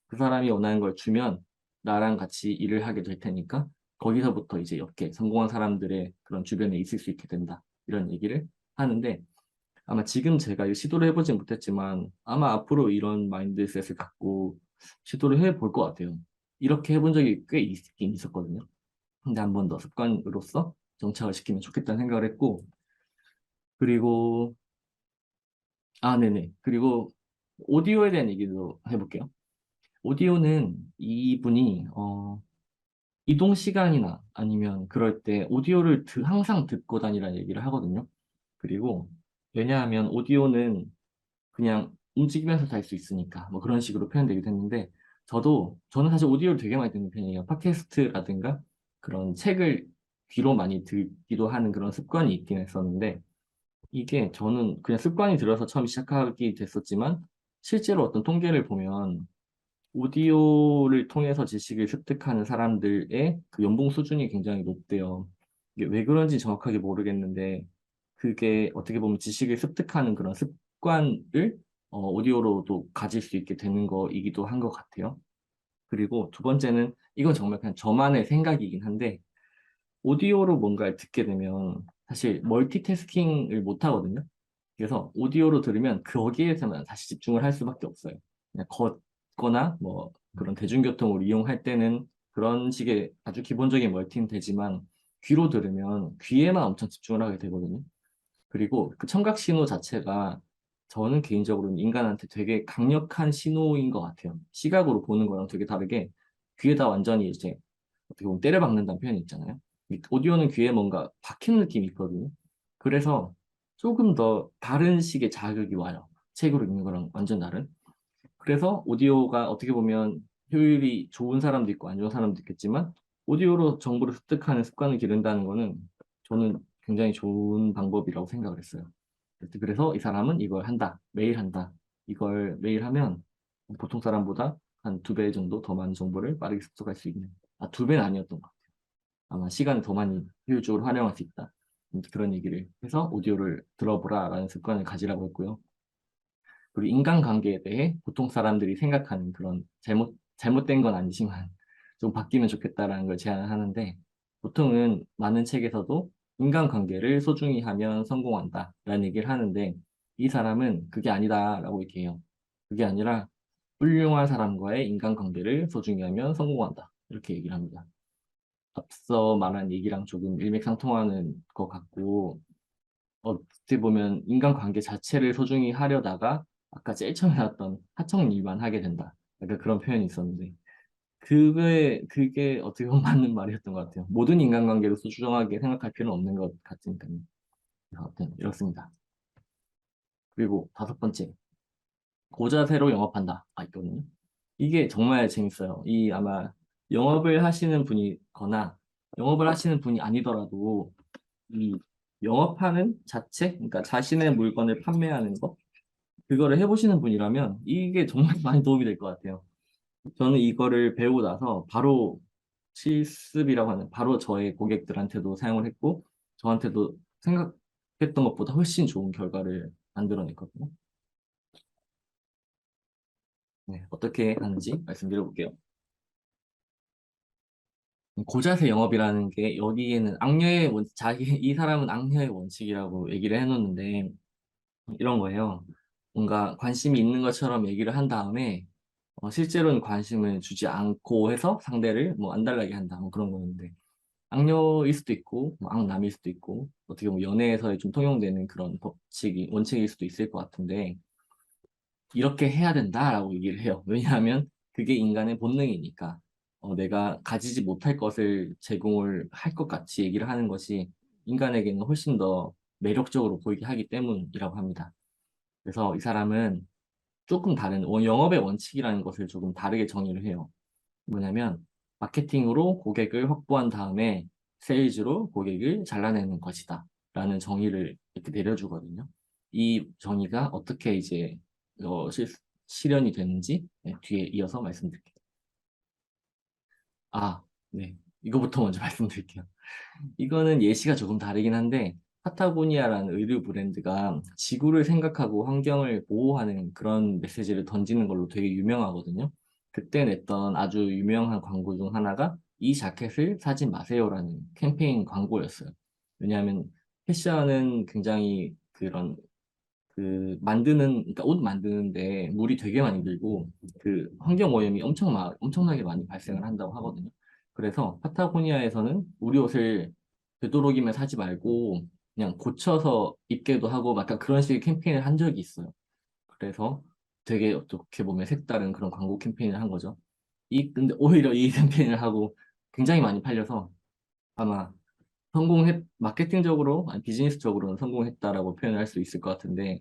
그 사람이 원하는 걸 주면 나랑 같이 일을 하게 될 테니까 거기서부터 이제 이렇게 성공한 사람들의 그런 주변에 있을 수 있게 된다. 이런 얘기를 하는데 아마 지금 제가 이 시도를 해보진 못했지만 아마 앞으로 이런 마인드셋을 갖고 시도를 해볼 것 같아요. 이렇게 해본 적이 꽤 있긴 있었거든요. 근데 한 번 더 습관으로서 정착을 시키면 좋겠다는 생각을 했고 그리고 네네. 그리고 오디오에 대한 얘기도 해볼게요. 오디오는 이분이 이동 시간이나 아니면 그럴 때 오디오를 항상 듣고 다니라는 얘기를 하거든요. 그리고 왜냐하면 오디오는 그냥 움직이면서 달 수 있으니까 뭐 그런 식으로 표현되기도 했는데 저는 사실 오디오를 되게 많이 듣는 편이에요. 팟캐스트라든가 그런 책을 귀로 많이 듣기도 하는 그런 습관이 있긴 했었는데 이게 저는 그냥 습관이 들어서 처음 시작하게 됐었지만 실제로 어떤 통계를 보면 오디오를 통해서 지식을 습득하는 사람들의 그 연봉 수준이 굉장히 높대요. 이게 왜 그런지 정확하게 모르겠는데 그게 어떻게 보면 지식을 습득하는 그런 습관을 오디오로도 가질 수 있게 되는 거이기도 한 것 같아요. 그리고 두 번째는 이건 정말 그냥 저만의 생각이긴 한데 오디오로 뭔가를 듣게 되면 사실 멀티태스킹을 못 하거든요. 그래서 오디오로 들으면 거기에서만 다시 집중을 할 수밖에 없어요. 그냥 걷거나 뭐 그런 대중교통을 이용할 때는 그런 식의 아주 기본적인 멀티는 되지만 귀로 들으면 귀에만 엄청 집중을 하게 되거든요. 그리고 그 청각 신호 자체가 저는 개인적으로는 인간한테 되게 강력한 신호인 것 같아요. 시각으로 보는 거랑 되게 다르게 귀에다 완전히 이제 어떻게 보면 때려박는다는 표현이 있잖아요. 이 오디오는 귀에 뭔가 박히는 느낌이 있거든요. 그래서 조금 더 다른 식의 자극이 와요. 책으로 읽는 거랑 완전 다른. 그래서 오디오가 어떻게 보면 효율이 좋은 사람도 있고 안 좋은 사람도 있겠지만 오디오로 정보를 습득하는 습관을 기른다는 거는 저는 굉장히 좋은 방법이라고 생각을 했어요. 그래서 이 사람은 이걸 한다. 매일 한다. 이걸 매일 하면 보통 사람보다 한 2배 정도 더 많은 정보를 빠르게 습득할 수 있는. 아, 2배는 아니었던 것 같아요. 아마 시간을 더 많이 효율적으로 활용할 수 있다. 그런 얘기를 해서 오디오를 들어보라라는 습관을 가지라고 했고요. 그리고 인간관계에 대해 보통 사람들이 생각하는 그런 잘못된 건 아니지만 좀 바뀌면 좋겠다라는 걸 제안하는데 보통은 많은 책에서도 인간관계를 소중히 하면 성공한다라는 얘기를 하는데 이 사람은 그게 아니다라고 얘기해요. 그게 아니라 훌륭한 사람과의 인간관계를 소중히 하면 성공한다. 이렇게 얘기를 합니다. 앞서 말한 얘기랑 조금 일맥상통하는 것 같고 어떻게 보면 인간관계 자체를 소중히 하려다가 아까 제일 처음에 나왔던 하청 일만 하게 된다. 약간 그런 표현이 있었는데 그게 어떻게 보면 맞는 말이었던 것 같아요. 모든 인간관계를 소중하게 생각할 필요는 없는 것 같으니까요. 아무튼 이렇습니다. 그리고 5번째, 고자세로 영업한다. 아, 있거든요. 이게 정말 재밌어요. 이 아마 영업을 하시는 분이거나 영업을 하시는 분이 아니더라도 이 영업하는 자체, 그러니까 자신의 물건을 판매하는 거, 그거를 해보시는 분이라면 이게 정말 많이 도움이 될 것 같아요. 저는 이거를 배우고 나서 바로 실습이라고 하는, 바로 저의 고객들한테도 사용을 했고, 저한테도 생각했던 것보다 훨씬 좋은 결과를 만들어냈거든요. 네, 어떻게 하는지 말씀드려볼게요. 고자세 영업이라는 게 여기에는 이 사람은 악녀의 원칙이라고 얘기를 해놓는데, 이런 거예요. 뭔가 관심이 있는 것처럼 얘기를 한 다음에 실제로는 관심을 주지 않고 해서 상대를 뭐 안달나게 한다 뭐 그런 거였는데 악녀일 수도 있고 뭐 악남일 수도 있고 어떻게 보면 연애에서 좀 통용되는 그런 원칙일 수도 있을 것 같은데 이렇게 해야 된다라고 얘기를 해요. 왜냐하면 그게 인간의 본능이니까 내가 가지지 못할 것을 제공을 할 것 같이 얘기를 하는 것이 인간에게는 훨씬 더 매력적으로 보이게 하기 때문이라고 합니다. 그래서 이 사람은 조금 다른 영업의 원칙이라는 것을 조금 다르게 정의를 해요. 뭐냐면 마케팅으로 고객을 확보한 다음에 세일즈로 고객을 잘라내는 것이다. 라는 정의를 이렇게 내려주거든요. 이 정의가 어떻게 이제 실현이 되는지 네, 뒤에 이어서 말씀드릴게요. 아, 네. 이거부터 먼저 말씀드릴게요. 이거는 예시가 조금 다르긴 한데 파타고니아라는 의류 브랜드가 지구를 생각하고 환경을 보호하는 그런 메시지를 던지는 걸로 되게 유명하거든요. 그때 냈던 아주 유명한 광고 중 하나가 이 자켓을 사지 마세요라는 캠페인 광고였어요. 왜냐하면 패션은 굉장히 그런 그러니까 옷 만드는데 물이 되게 많이 들고 그 환경 오염이 엄청나게 많이 발생을 한다고 하거든요. 그래서 파타고니아에서는 우리 옷을 되도록이면 사지 말고 그냥 고쳐서 입게도 하고 약간 그런 식의 캠페인을 한 적이 있어요. 그래서 되게 어떻게 보면 색다른 그런 광고 캠페인을 한 거죠. 근데 오히려 이 캠페인을 하고 굉장히 많이 팔려서 아마 마케팅적으로, 아니 비즈니스적으로는 성공했다라고 표현을 할 수 있을 것 같은데,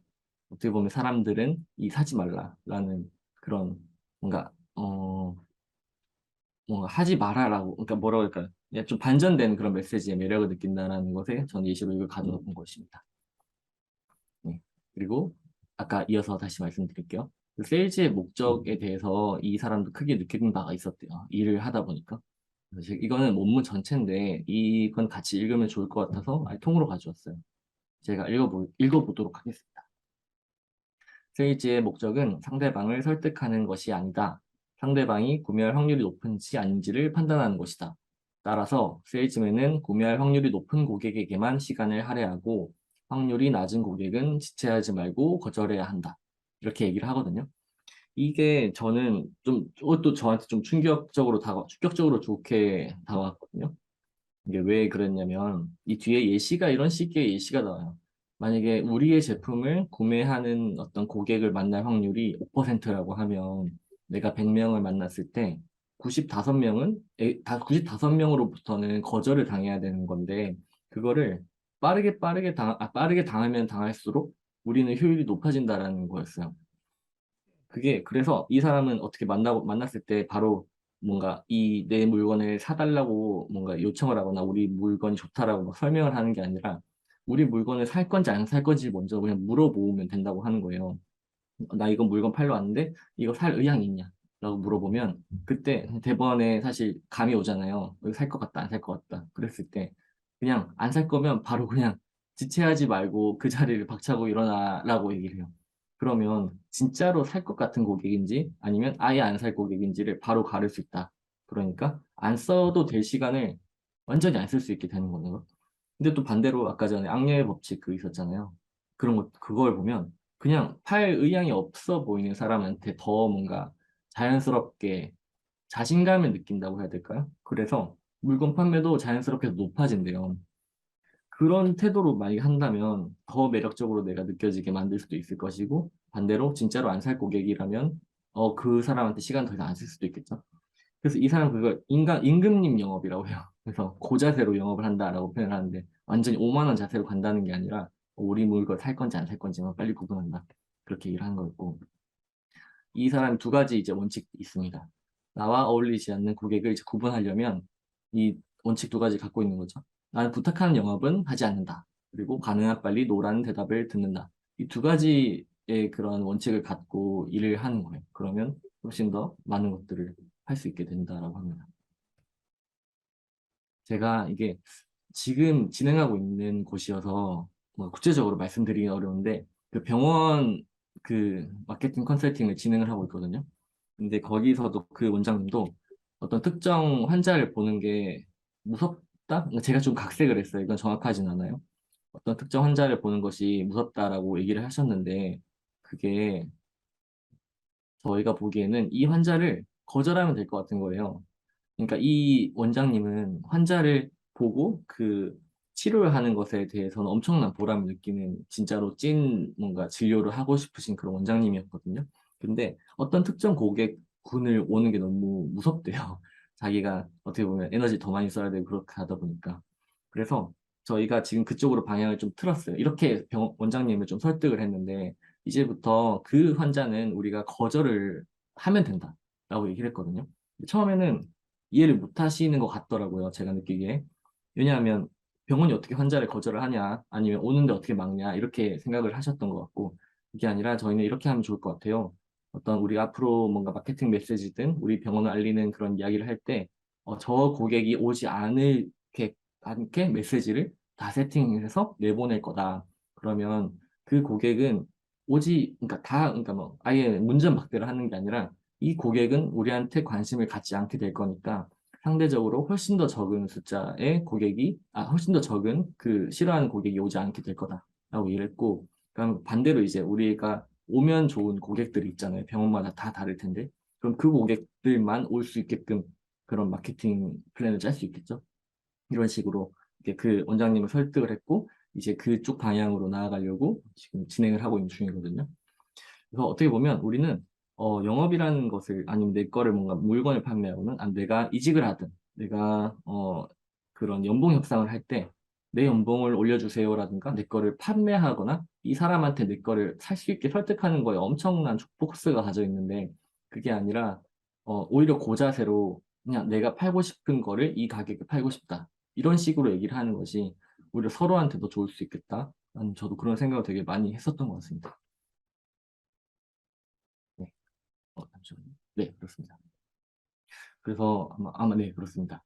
어떻게 보면 사람들은 이 사지 말라라는 그런, 뭔가, 뭔가 하지 마라라고, 그러니까 뭐라고 할까요? 그냥 좀 반전된 그런 메시지의 매력을 느낀다라는 것에 저는 예시로 이걸 가져다 본 것입니다. 네. 그리고 아까 이어서 다시 말씀드릴게요. 그 세일즈의 목적에 대해서 이 사람도 크게 느낀 바가 있었대요. 일을 하다 보니까. 그래서 이거는 원문 전체인데 이건 같이 읽으면 좋을 것 같아서 아예 통으로 가져왔어요. 제가 읽어보도록 하겠습니다. 세일즈의 목적은 상대방을 설득하는 것이 아니다. 상대방이 구매할 확률이 높은지 아닌지를 판단하는 것이다. 따라서 세일즈맨은 구매할 확률이 높은 고객에게만 시간을 할애하고 확률이 낮은 고객은 지체하지 말고 거절해야 한다. 이렇게 얘기를 하거든요. 이게 저는 좀, 이것도 저한테 좀 충격적으로 좋게 다가왔거든요. 이게 왜 그랬냐면, 이 뒤에 예시가, 이런 식의 예시가 나와요. 만약에 우리의 제품을 구매하는 어떤 고객을 만날 확률이 5%라고 하면, 내가 100명을 만났을 때, 95명으로부터는 거절을 당해야 되는 건데, 그거를 빠르게 당하면 당할수록 우리는 효율이 높아진다라는 거였어요. 그게 그래서 이 사람은 어떻게 만났을 때 바로 뭔가 이 내 물건을 사달라고 뭔가 요청을 하거나 우리 물건이 좋다라고 막 설명을 하는 게 아니라 우리 물건을 살 건지 안 살 건지 먼저 그냥 물어보면 된다고 하는 거예요. 나 이거 물건 팔러 왔는데 이거 살 의향이 있냐? 라고 물어보면 그때 대번에 사실 감이 오잖아요. 이거 살 것 같다, 안 살 것 같다. 그랬을 때 그냥 안 살 거면 바로 그냥 지체하지 말고 그 자리를 박차고 일어나라고 얘기를 해요. 그러면 진짜로 살 것 같은 고객인지 아니면 아예 안 살 고객인지를 바로 가를 수 있다. 그러니까 안 써도 될 시간을 완전히 안 쓸 수 있게 되는 거네요. 근데 또 반대로 아까 전에 악녀의 법칙 그 있었잖아요. 그걸 보면 그냥 팔 의향이 없어 보이는 사람한테 더 뭔가 자연스럽게 자신감을 느낀다고 해야 될까요? 그래서 물건 판매도 자연스럽게 높아진대요. 그런 태도로 만약에 한다면 더 매력적으로 내가 느껴지게 만들 수도 있을 것이고 반대로 진짜로 안 살 고객이라면 그 사람한테 시간 더 이상 안 쓸 수도 있겠죠. 그래서 이 사람 그걸 임금님 영업이라고 해요. 그래서 고자세로 영업을 한다라고 표현을 하는데 완전히 5만 원 자세로 간다는 게 아니라 우리 물건 살 건지 안 살 건지만 빨리 구분한다. 그렇게 얘기를 하는 거였고 이 사람이 두 가지 이제 원칙이 있습니다. 나와 어울리지 않는 고객을 이제 구분하려면 이 원칙 두 가지 갖고 있는 거죠. 나는 부탁하는 영업은 하지 않는다. 그리고 가능한 빨리 노라는 대답을 듣는다. 이 두 가지의 그런 원칙을 갖고 일을 하는 거예요. 그러면 훨씬 더 많은 것들을 할 수 있게 된다라고 합니다. 제가 이게 지금 진행하고 있는 곳이어서 뭐 구체적으로 말씀드리기 어려운데 그 병원 그 마케팅 컨설팅을 진행을 하고 있거든요. 근데 거기서도 그 원장님도 어떤 특정 환자를 보는 게 무섭다? 그러니까 제가 좀 각색을 했어요. 이건 정확하진 않아요. 어떤 특정 환자를 보는 것이 무섭다라고 얘기를 하셨는데 그게 저희가 보기에는 이 환자를 거절하면 될 것 같은 거예요. 그러니까 이 원장님은 환자를 보고 그 치료를 하는 것에 대해서는 엄청난 보람을 느끼는 진짜로 찐 뭔가 진료를 하고 싶으신 그런 원장님이었거든요. 근데 어떤 특정 고객군을 오는 게 너무 무섭대요. 자기가 어떻게 보면 에너지 더 많이 써야 되고 그렇게 하다 보니까. 그래서 저희가 지금 그쪽으로 방향을 좀 틀었어요. 이렇게 원장님을 좀 설득을 했는데 이제부터 그 환자는 우리가 거절을 하면 된다라고 얘기를 했거든요. 처음에는 이해를 못 하시는 것 같더라고요. 제가 느끼기에. 왜냐하면 병원이 어떻게 환자를 거절을 하냐, 아니면 오는데 어떻게 막냐, 이렇게 생각을 하셨던 것 같고, 이게 아니라 저희는 이렇게 하면 좋을 것 같아요. 어떤 우리 앞으로 뭔가 마케팅 메시지든 우리 병원을 알리는 그런 이야기를 할 때, 저 고객이 오지 않게 메시지를 다 세팅해서 내보낼 거다. 그러면 그 고객은 그러니까 뭐, 아예 문전박대를 하는 게 아니라 이 고객은 우리한테 관심을 갖지 않게 될 거니까 상대적으로 훨씬 더 적은 숫자의 훨씬 더 적은 그 싫어하는 고객이 오지 않게 될 거다라고 얘기를 했고, 그럼 반대로 이제 우리가 오면 좋은 고객들이 있잖아요. 병원마다 다 다를 텐데. 그럼 그 고객들만 올 수 있게끔 그런 마케팅 플랜을 짤 수 있겠죠. 이런 식으로 이렇게 그 원장님을 설득을 했고, 이제 그쪽 방향으로 나아가려고 지금 진행을 하고 있는 중이거든요. 그래서 어떻게 보면 우리는 영업이라는 것을 아니면 내 거를 뭔가 물건을 판매하고는 내가 이직을 하든 내가 그런 연봉 협상을 할 때 내 연봉을 올려주세요라든가 내 거를 판매하거나 이 사람한테 내 거를 살 수 있게 설득하는 거에 엄청난 포커스가 가져 있는데 그게 아니라 오히려 고자세로 그냥 내가 팔고 싶은 거를 이 가격에 팔고 싶다 이런 식으로 얘기를 하는 것이 오히려 서로한테 더 좋을 수 있겠다. 저도 그런 생각을 되게 많이 했었던 것 같습니다. 네. 잠시만요. 네, 그렇습니다. 그래서 네, 그렇습니다.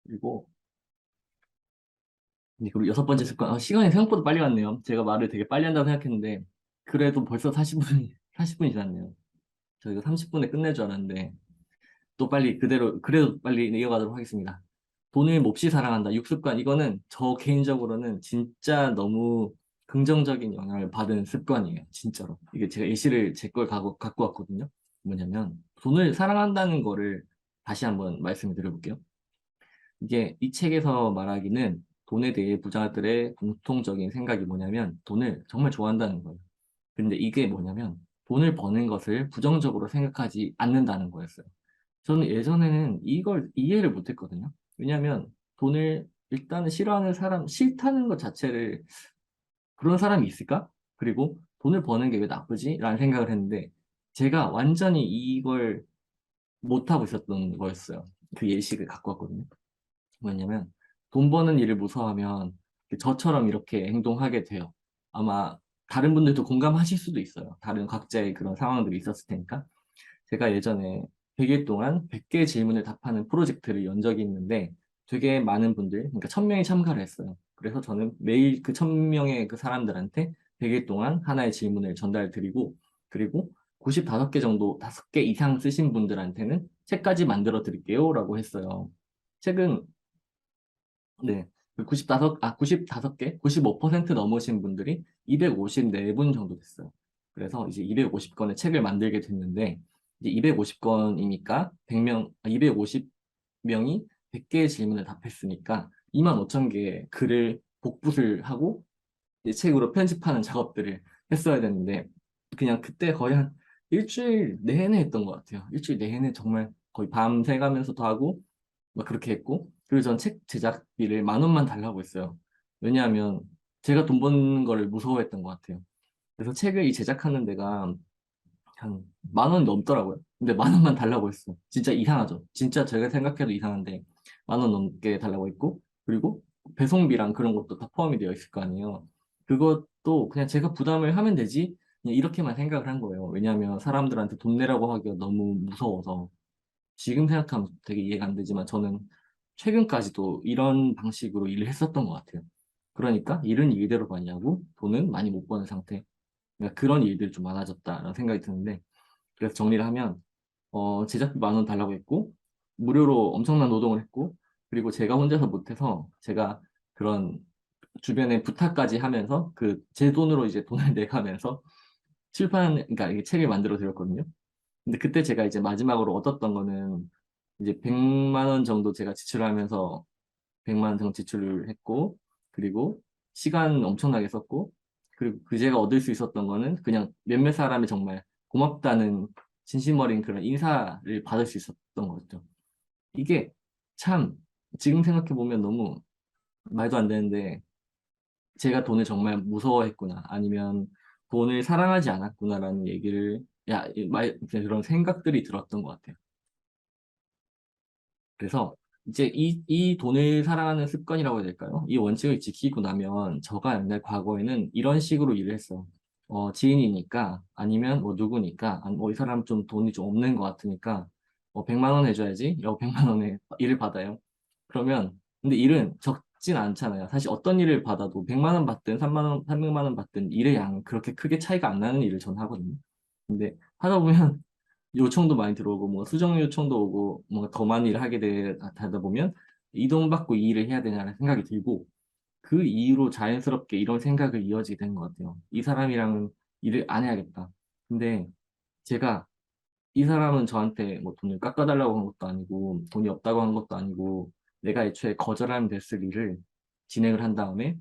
그리고, 네, 그리고 여섯 번째 습관, 시간이 생각보다 빨리 갔네요. 제가 말을 되게 빨리 한다고 생각했는데, 그래도 벌써 40분이 지났네요. 저희가 30분에 끝낼 줄 알았는데, 또 빨리 그래도 빨리 이어가도록 하겠습니다. 돈을 몹시 사랑한다. 육습관, 이거는 저 개인적으로는 진짜 너무 긍정적인 영향을 받은 습관이에요. 진짜로. 이게 제가 예시를 제 걸 갖고 왔거든요. 뭐냐면 돈을 사랑한다는 거를 다시 한번 말씀을 드려볼게요. 이게 이 책에서 말하기는 돈에 대해 부자들의 공통적인 생각이 뭐냐면 돈을 정말 좋아한다는 거예요. 근데 이게 뭐냐면 돈을 버는 것을 부정적으로 생각하지 않는다는 거였어요. 저는 예전에는 이걸 이해를 못했거든요. 왜냐하면 돈을 일단은 싫어하는 사람, 싫다는 것 자체를 그런 사람이 있을까? 그리고 돈을 버는 게 왜 나쁘지? 라는 생각을 했는데 제가 완전히 이걸 못하고 있었던 거였어요. 그 예시를 갖고 왔거든요. 뭐냐면 돈 버는 일을 무서워하면 저처럼 이렇게 행동하게 돼요. 아마 다른 분들도 공감하실 수도 있어요. 다른 각자의 그런 상황들이 있었을 테니까. 제가 예전에 100일 동안 100개의 질문을 답하는 프로젝트를 연 적이 있는데 되게 많은 분들, 그러니까 1000명이 참가를 했어요. 그래서 저는 매일 그 1000명의 그 사람들한테 100일 동안 하나의 질문을 전달 드리고 그리고 95개 정도, 5개 이상 쓰신 분들한테는 책까지 만들어 드릴게요 라고 했어요. 책은 네. 95개, 95% 넘으신 분들이 254분 정도 됐어요. 그래서 이제 250권의 책을 만들게 됐는데, 이제 250권이니까 250명이 100개의 질문을 답했으니까 25,000개의 글을 복붙을 하고 이제 책으로 편집하는 작업들을 했어야 되는데, 그냥 그때 거의 한 일주일 내내 했던 것 같아요. 일주일 내내 정말 거의 밤새 가면서도 하고, 막 그렇게 했고 그리고 전 책 제작비를 10,000원만 달라고 했어요. 왜냐하면 제가 돈 버는 거를 무서워했던 것 같아요. 그래서 책을 이 제작하는 데가 한 10,000원 넘더라고요. 근데 10,000원만 달라고 했어. 진짜 이상하죠. 진짜 제가 생각해도 이상한데 10,000원 넘게 달라고 했고 그리고 배송비랑 그런 것도 다 포함이 되어 있을 거 아니에요. 그것도 그냥 제가 부담을 하면 되지 그냥 이렇게만 생각을 한 거예요. 왜냐하면 사람들한테 돈 내라고 하기가 너무 무서워서 지금 생각하면 되게 이해가 안 되지만 저는 최근까지도 이런 방식으로 일을 했었던 것 같아요. 그러니까 일은 일대로 많이 하고 돈은 많이 못 버는 상태. 그러니까 그런 일들이 좀 많아졌다라는 생각이 드는데 그래서 정리를 하면 제작비 10,000원 달라고 했고 무료로 엄청난 노동을 했고 그리고 제가 혼자서 못해서 제가 그런 주변에 부탁까지 하면서 그 제 돈으로 이제 돈을 내가면서 그러니까 이게 책을 만들어 드렸거든요. 근데 그때 제가 이제 마지막으로 얻었던 거는 이제 100만 원 정도 제가 지출하면서 100만 원 정도 지출을 했고 그리고 시간 엄청나게 썼고 그리고 그 제가 얻을 수 있었던 거는 그냥 몇몇 사람이 정말 고맙다는 진심 어린 그런 인사를 받을 수 있었던 거죠. 이게 참 지금 생각해 보면 너무 말도 안 되는데 제가 돈을 정말 무서워했구나 아니면 돈을 사랑하지 않았구나라는 얘기를 그런 생각들이 들었던 것 같아요. 그래서 이제 이 돈을 사랑하는 습관이라고 해야 될까요? 이 원칙을 지키고 나면 저가 옛날 과거에는 이런 식으로 일을 했어. 지인이니까 아니면 뭐 누구니까 이 사람 좀 돈이 좀 없는 것 같으니까 100만 원 해줘야지. 100만 원에 일을 받아요. 그러면 근데 일은 적진 않잖아요. 사실 어떤 일을 받아도 100만 원 받든 3만 원, 300만 원 받든 일의 양 그렇게 크게 차이가 안 나는 일을 전 하거든요. 근데 하다 보면 요청도 많이 들어오고 뭐 수정 요청도 오고 뭔가 더 많이 일을 하다 보면 이동받고 이 일을 해야 되냐는 생각이 들고 그 이후로 자연스럽게 이런 생각을 이어지게 된 것 같아요. 이 사람이랑은 일을 안 해야겠다. 근데 제가 이 사람은 저한테 뭐 돈을 깎아달라고 한 것도 아니고 돈이 없다고 한 것도 아니고 내가 애초에 거절하면 됐을 일을 진행을 한 다음에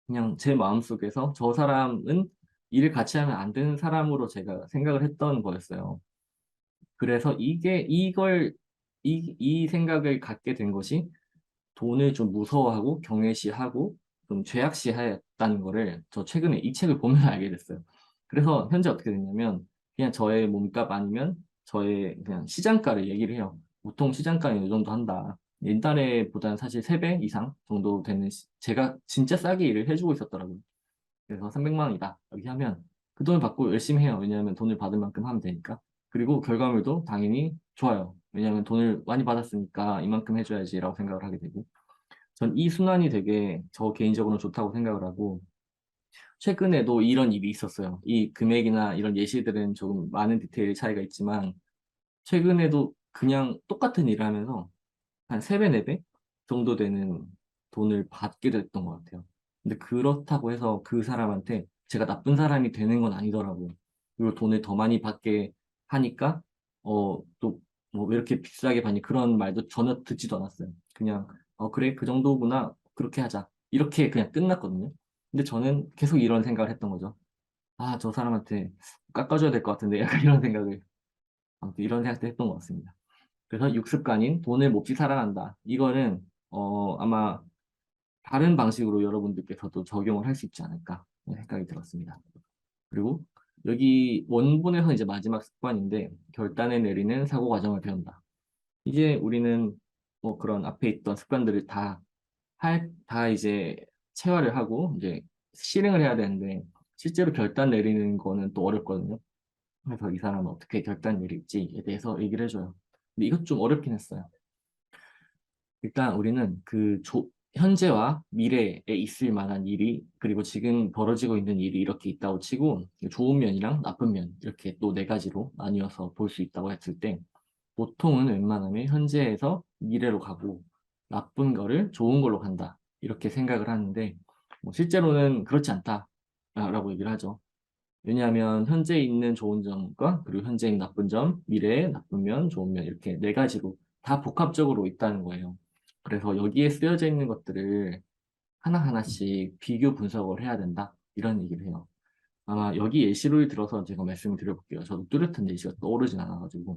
그냥 제 마음속에서 저 사람은 일을 같이 하면 안 되는 사람으로 제가 생각을 했던 거였어요. 그래서 이 생각을 갖게 된 것이 돈을 좀 무서워하고 경외시하고 좀 죄악시했다는 거를 저 최근에 이 책을 보면서 알게 됐어요. 그래서 현재 어떻게 됐냐면 그냥 저의 몸값 아니면 저의 그냥 시장가를 얘기를 해요. 보통 시장가는 이 정도 한다. 옛날에보다는 사실 3배 이상 정도 되는 제가 진짜 싸게 일을 해주고 있었더라고요. 그래서 300만 원이다. 이렇게 하면 그 돈을 받고 열심히 해요. 왜냐하면 돈을 받을 만큼 하면 되니까. 그리고 결과물도 당연히 좋아요. 왜냐하면 돈을 많이 받았으니까 이만큼 해줘야지라고 생각을 하게 되고. 전 이 순환이 되게 저 개인적으로는 좋다고 생각을 하고, 최근에도 이런 일이 있었어요. 이 금액이나 이런 예시들은 조금 많은 디테일 차이가 있지만, 최근에도 그냥 똑같은 일을 하면서 한 3배, 4배 정도 되는 돈을 받게 됐던 것 같아요. 근데 그렇다고 해서 그 사람한테 제가 나쁜 사람이 되는 건 아니더라고요. 그리고 돈을 더 많이 받게 하니까, 또, 뭐, 왜 이렇게 비싸게 받니? 그런 말도 전혀 듣지도 않았어요. 그냥, 그래, 그 정도구나. 그렇게 하자. 이렇게 그냥 끝났거든요. 근데 저는 계속 이런 생각을 했던 거죠. 아, 저 사람한테 깎아줘야 될 것 같은데. 약간 이런 생각을, 아무튼 이런 생각도 했던 것 같습니다. 그래서 육습관인 돈을 몹시 사랑한다. 이거는, 아마 다른 방식으로 여러분들께서도 적용을 할 수 있지 않을까 생각이 들었습니다. 그리고 여기 원본에서 이제 마지막 습관인데 결단을 내리는 사고 과정을 배운다. 이제 우리는 뭐 그런 앞에 있던 습관들을 다 이제 체화를 하고 이제 실행을 해야 되는데 실제로 결단 내리는 거는 또 어렵거든요. 그래서 이 사람은 어떻게 결단 내릴지에 대해서 얘기를 해줘요. 근데 이것 좀 어렵긴 했어요. 일단 우리는 현재와 미래에 있을 만한 일이, 그리고 지금 벌어지고 있는 일이 이렇게 있다고 치고, 좋은 면이랑 나쁜 면, 이렇게 또 네 가지로 나뉘어서 볼 수 있다고 했을 때, 보통은 웬만하면 현재에서 미래로 가고, 나쁜 거를 좋은 걸로 간다. 이렇게 생각을 하는데, 뭐 실제로는 그렇지 않다라고 얘기를 하죠. 왜냐하면 현재 있는 좋은 점과 그리고 현재 있는 나쁜 점, 미래의 나쁜 면, 좋은 면 이렇게 네 가지로 다 복합적으로 있다는 거예요. 그래서 여기에 쓰여져 있는 것들을 하나하나씩 비교 분석을 해야 된다. 이런 얘기를 해요. 아마 여기 예시를 들어서 제가 말씀을 드려볼게요. 저도 뚜렷한 예시가 떠오르진 않아가지고.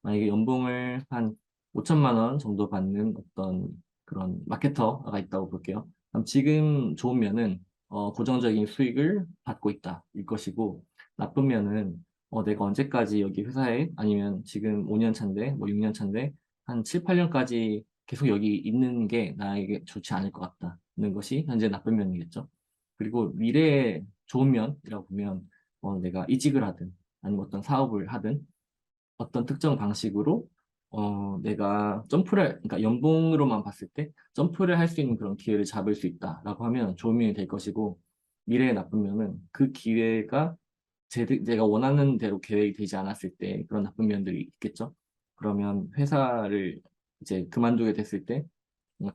만약에 연봉을 한 5천만 원 정도 받는 어떤 그런 마케터가 있다고 볼게요. 그럼 지금 좋은 면은 고정적인 수익을 받고 있다. 일 것이고, 나쁜 면은 내가 언제까지 여기 회사에, 아니면 지금 5년 차인데, 뭐 6년 차인데, 한 7, 8년까지 계속 여기 있는 게 나에게 좋지 않을 것 같다는 것이 현재 나쁜 면이겠죠. 그리고 미래의 좋은 면이라고 보면 내가 이직을 하든 아니면 어떤 사업을 하든 어떤 특정 방식으로 내가 그러니까 연봉으로만 봤을 때 점프를 할 수 있는 그런 기회를 잡을 수 있다라고 하면 좋은 면이 될 것이고, 미래의 나쁜 면은 그 기회가 내가 원하는 대로 계획이 되지 않았을 때 그런 나쁜 면들이 있겠죠. 그러면 회사를 이제 그만두게 됐을 때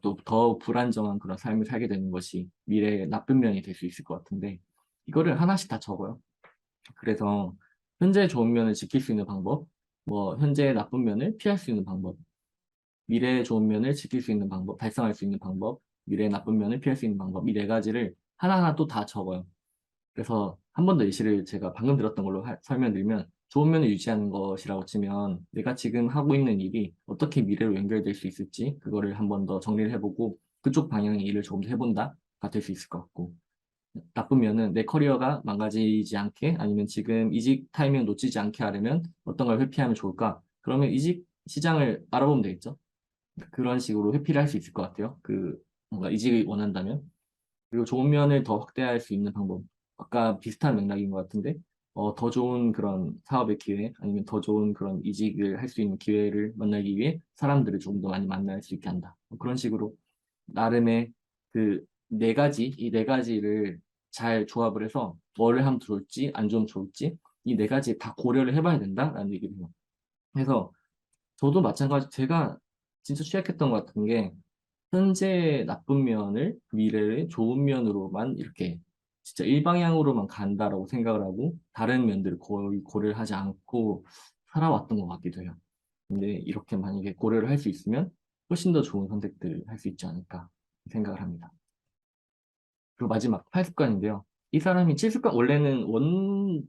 또 더 불안정한 그런 삶을 살게 되는 것이 미래의 나쁜 면이 될 수 있을 것 같은데, 이거를 하나씩 다 적어요. 그래서 현재 좋은 면을 지킬 수 있는 방법, 뭐 현재의 나쁜 면을 피할 수 있는 방법, 미래의 좋은 면을 지킬 수 있는 방법, 달성할 수 있는 방법, 미래의 나쁜 면을 피할 수 있는 방법, 이 네 가지를 하나하나 또 다 적어요. 그래서 한 번 더 예시를 제가 방금 들었던 걸로 설명드리면, 좋은 면을 유지하는 것이라고 치면 내가 지금 하고 있는 일이 어떻게 미래로 연결될 수 있을지 그거를 한 번 더 정리를 해보고 그쪽 방향의 일을 조금 더 해본다가 될 수 있을 것 같고, 나쁘면은 내 커리어가 망가지지 않게, 아니면 지금 이직 타이밍을 놓치지 않게 하려면 어떤 걸 회피하면 좋을까? 그러면 이직 시장을 알아보면 되겠죠. 그런 식으로 회피를 할 수 있을 것 같아요. 뭔가 이직을 원한다면. 그리고 좋은 면을 더 확대할 수 있는 방법. 아까 비슷한 맥락인 것 같은데, 더 좋은 그런 사업의 기회, 아니면 더 좋은 그런 이직을 할 수 있는 기회를 만나기 위해 사람들을 조금 더 많이 만날 수 있게 한다. 뭐 그런 식으로 나름의 이 네 가지를 잘 조합을 해서 뭐를 하면 좋을지, 안 좋으면 좋을지, 이 네 가지 다 고려를 해봐야 된다라는 얘기를 해요. 그래서 저도 마찬가지, 제가 진짜 취약했던 것 같은 게, 현재 나쁜 면을 미래의 좋은 면으로만 이렇게 진짜 일방향으로만 간다라고 생각을 하고 다른 면들을 거의 고려를 하지 않고 살아왔던 것 같기도 해요. 근데 이렇게 만약에 고려를 할 수 있으면 훨씬 더 좋은 선택들을 할 수 있지 않을까 생각을 합니다. 그리고 마지막 8습관인데요. 이 사람이 7습관,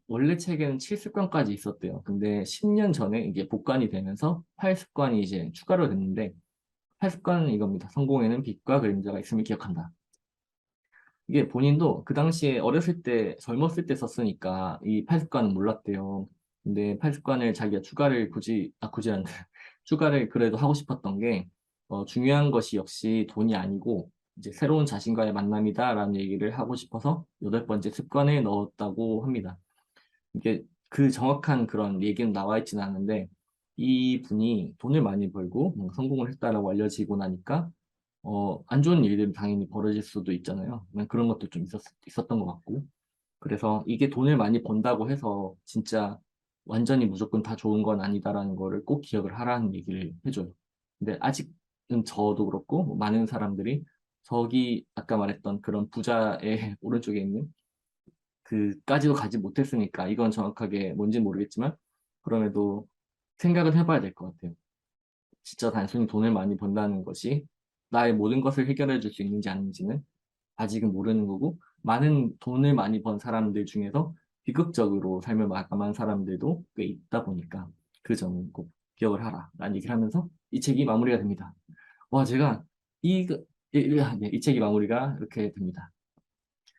원래 책에는 7습관까지 있었대요. 근데 10년 전에 이게 복간이 되면서 8습관이 이제 추가로 됐는데, 8습관은 이겁니다. 성공에는 빛과 그림자가 있음을 기억한다. 이게 본인도 그 당시에 어렸을 때, 젊었을 때 썼으니까 이 8습관은 몰랐대요. 근데 8습관을 자기가 굳이 안 돼. 추가를 그래도 하고 싶었던 게, 중요한 것이 역시 돈이 아니고, 이제 새로운 자신과의 만남이다라는 얘기를 하고 싶어서 8번째 습관에 넣었다고 합니다. 이게 그 정확한 그런 얘기는 나와 있지는 않은데, 이 분이 돈을 많이 벌고 성공을 했다라고 알려지고 나니까 안 좋은 일들이 당연히 벌어질 수도 있잖아요. 그런 것도 좀 있었던 것 같고. 그래서 이게 돈을 많이 번다고 해서 진짜 완전히 무조건 다 좋은 건 아니다라는 거를 꼭 기억을 하라는 얘기를 해줘요. 근데 아직은 저도 그렇고 뭐 많은 사람들이 저기 아까 말했던 그런 부자의 오른쪽에 있는 그까지도 가지 못했으니까 이건 정확하게 뭔지 모르겠지만 그럼에도 생각은 해봐야 될 것 같아요. 진짜 단순히 돈을 많이 번다는 것이 나의 모든 것을 해결해 줄 수 있는지 아닌지는 아직은 모르는 거고, 많은 돈을 많이 번 사람들 중에서 비극적으로 삶을 마감한 사람들도 꽤 있다 보니까 그 점은 꼭 기억을 하라 라는 얘기를 하면서 이 책이 마무리가 됩니다. 와, 제가 이 책이 마무리가 이렇게 됩니다.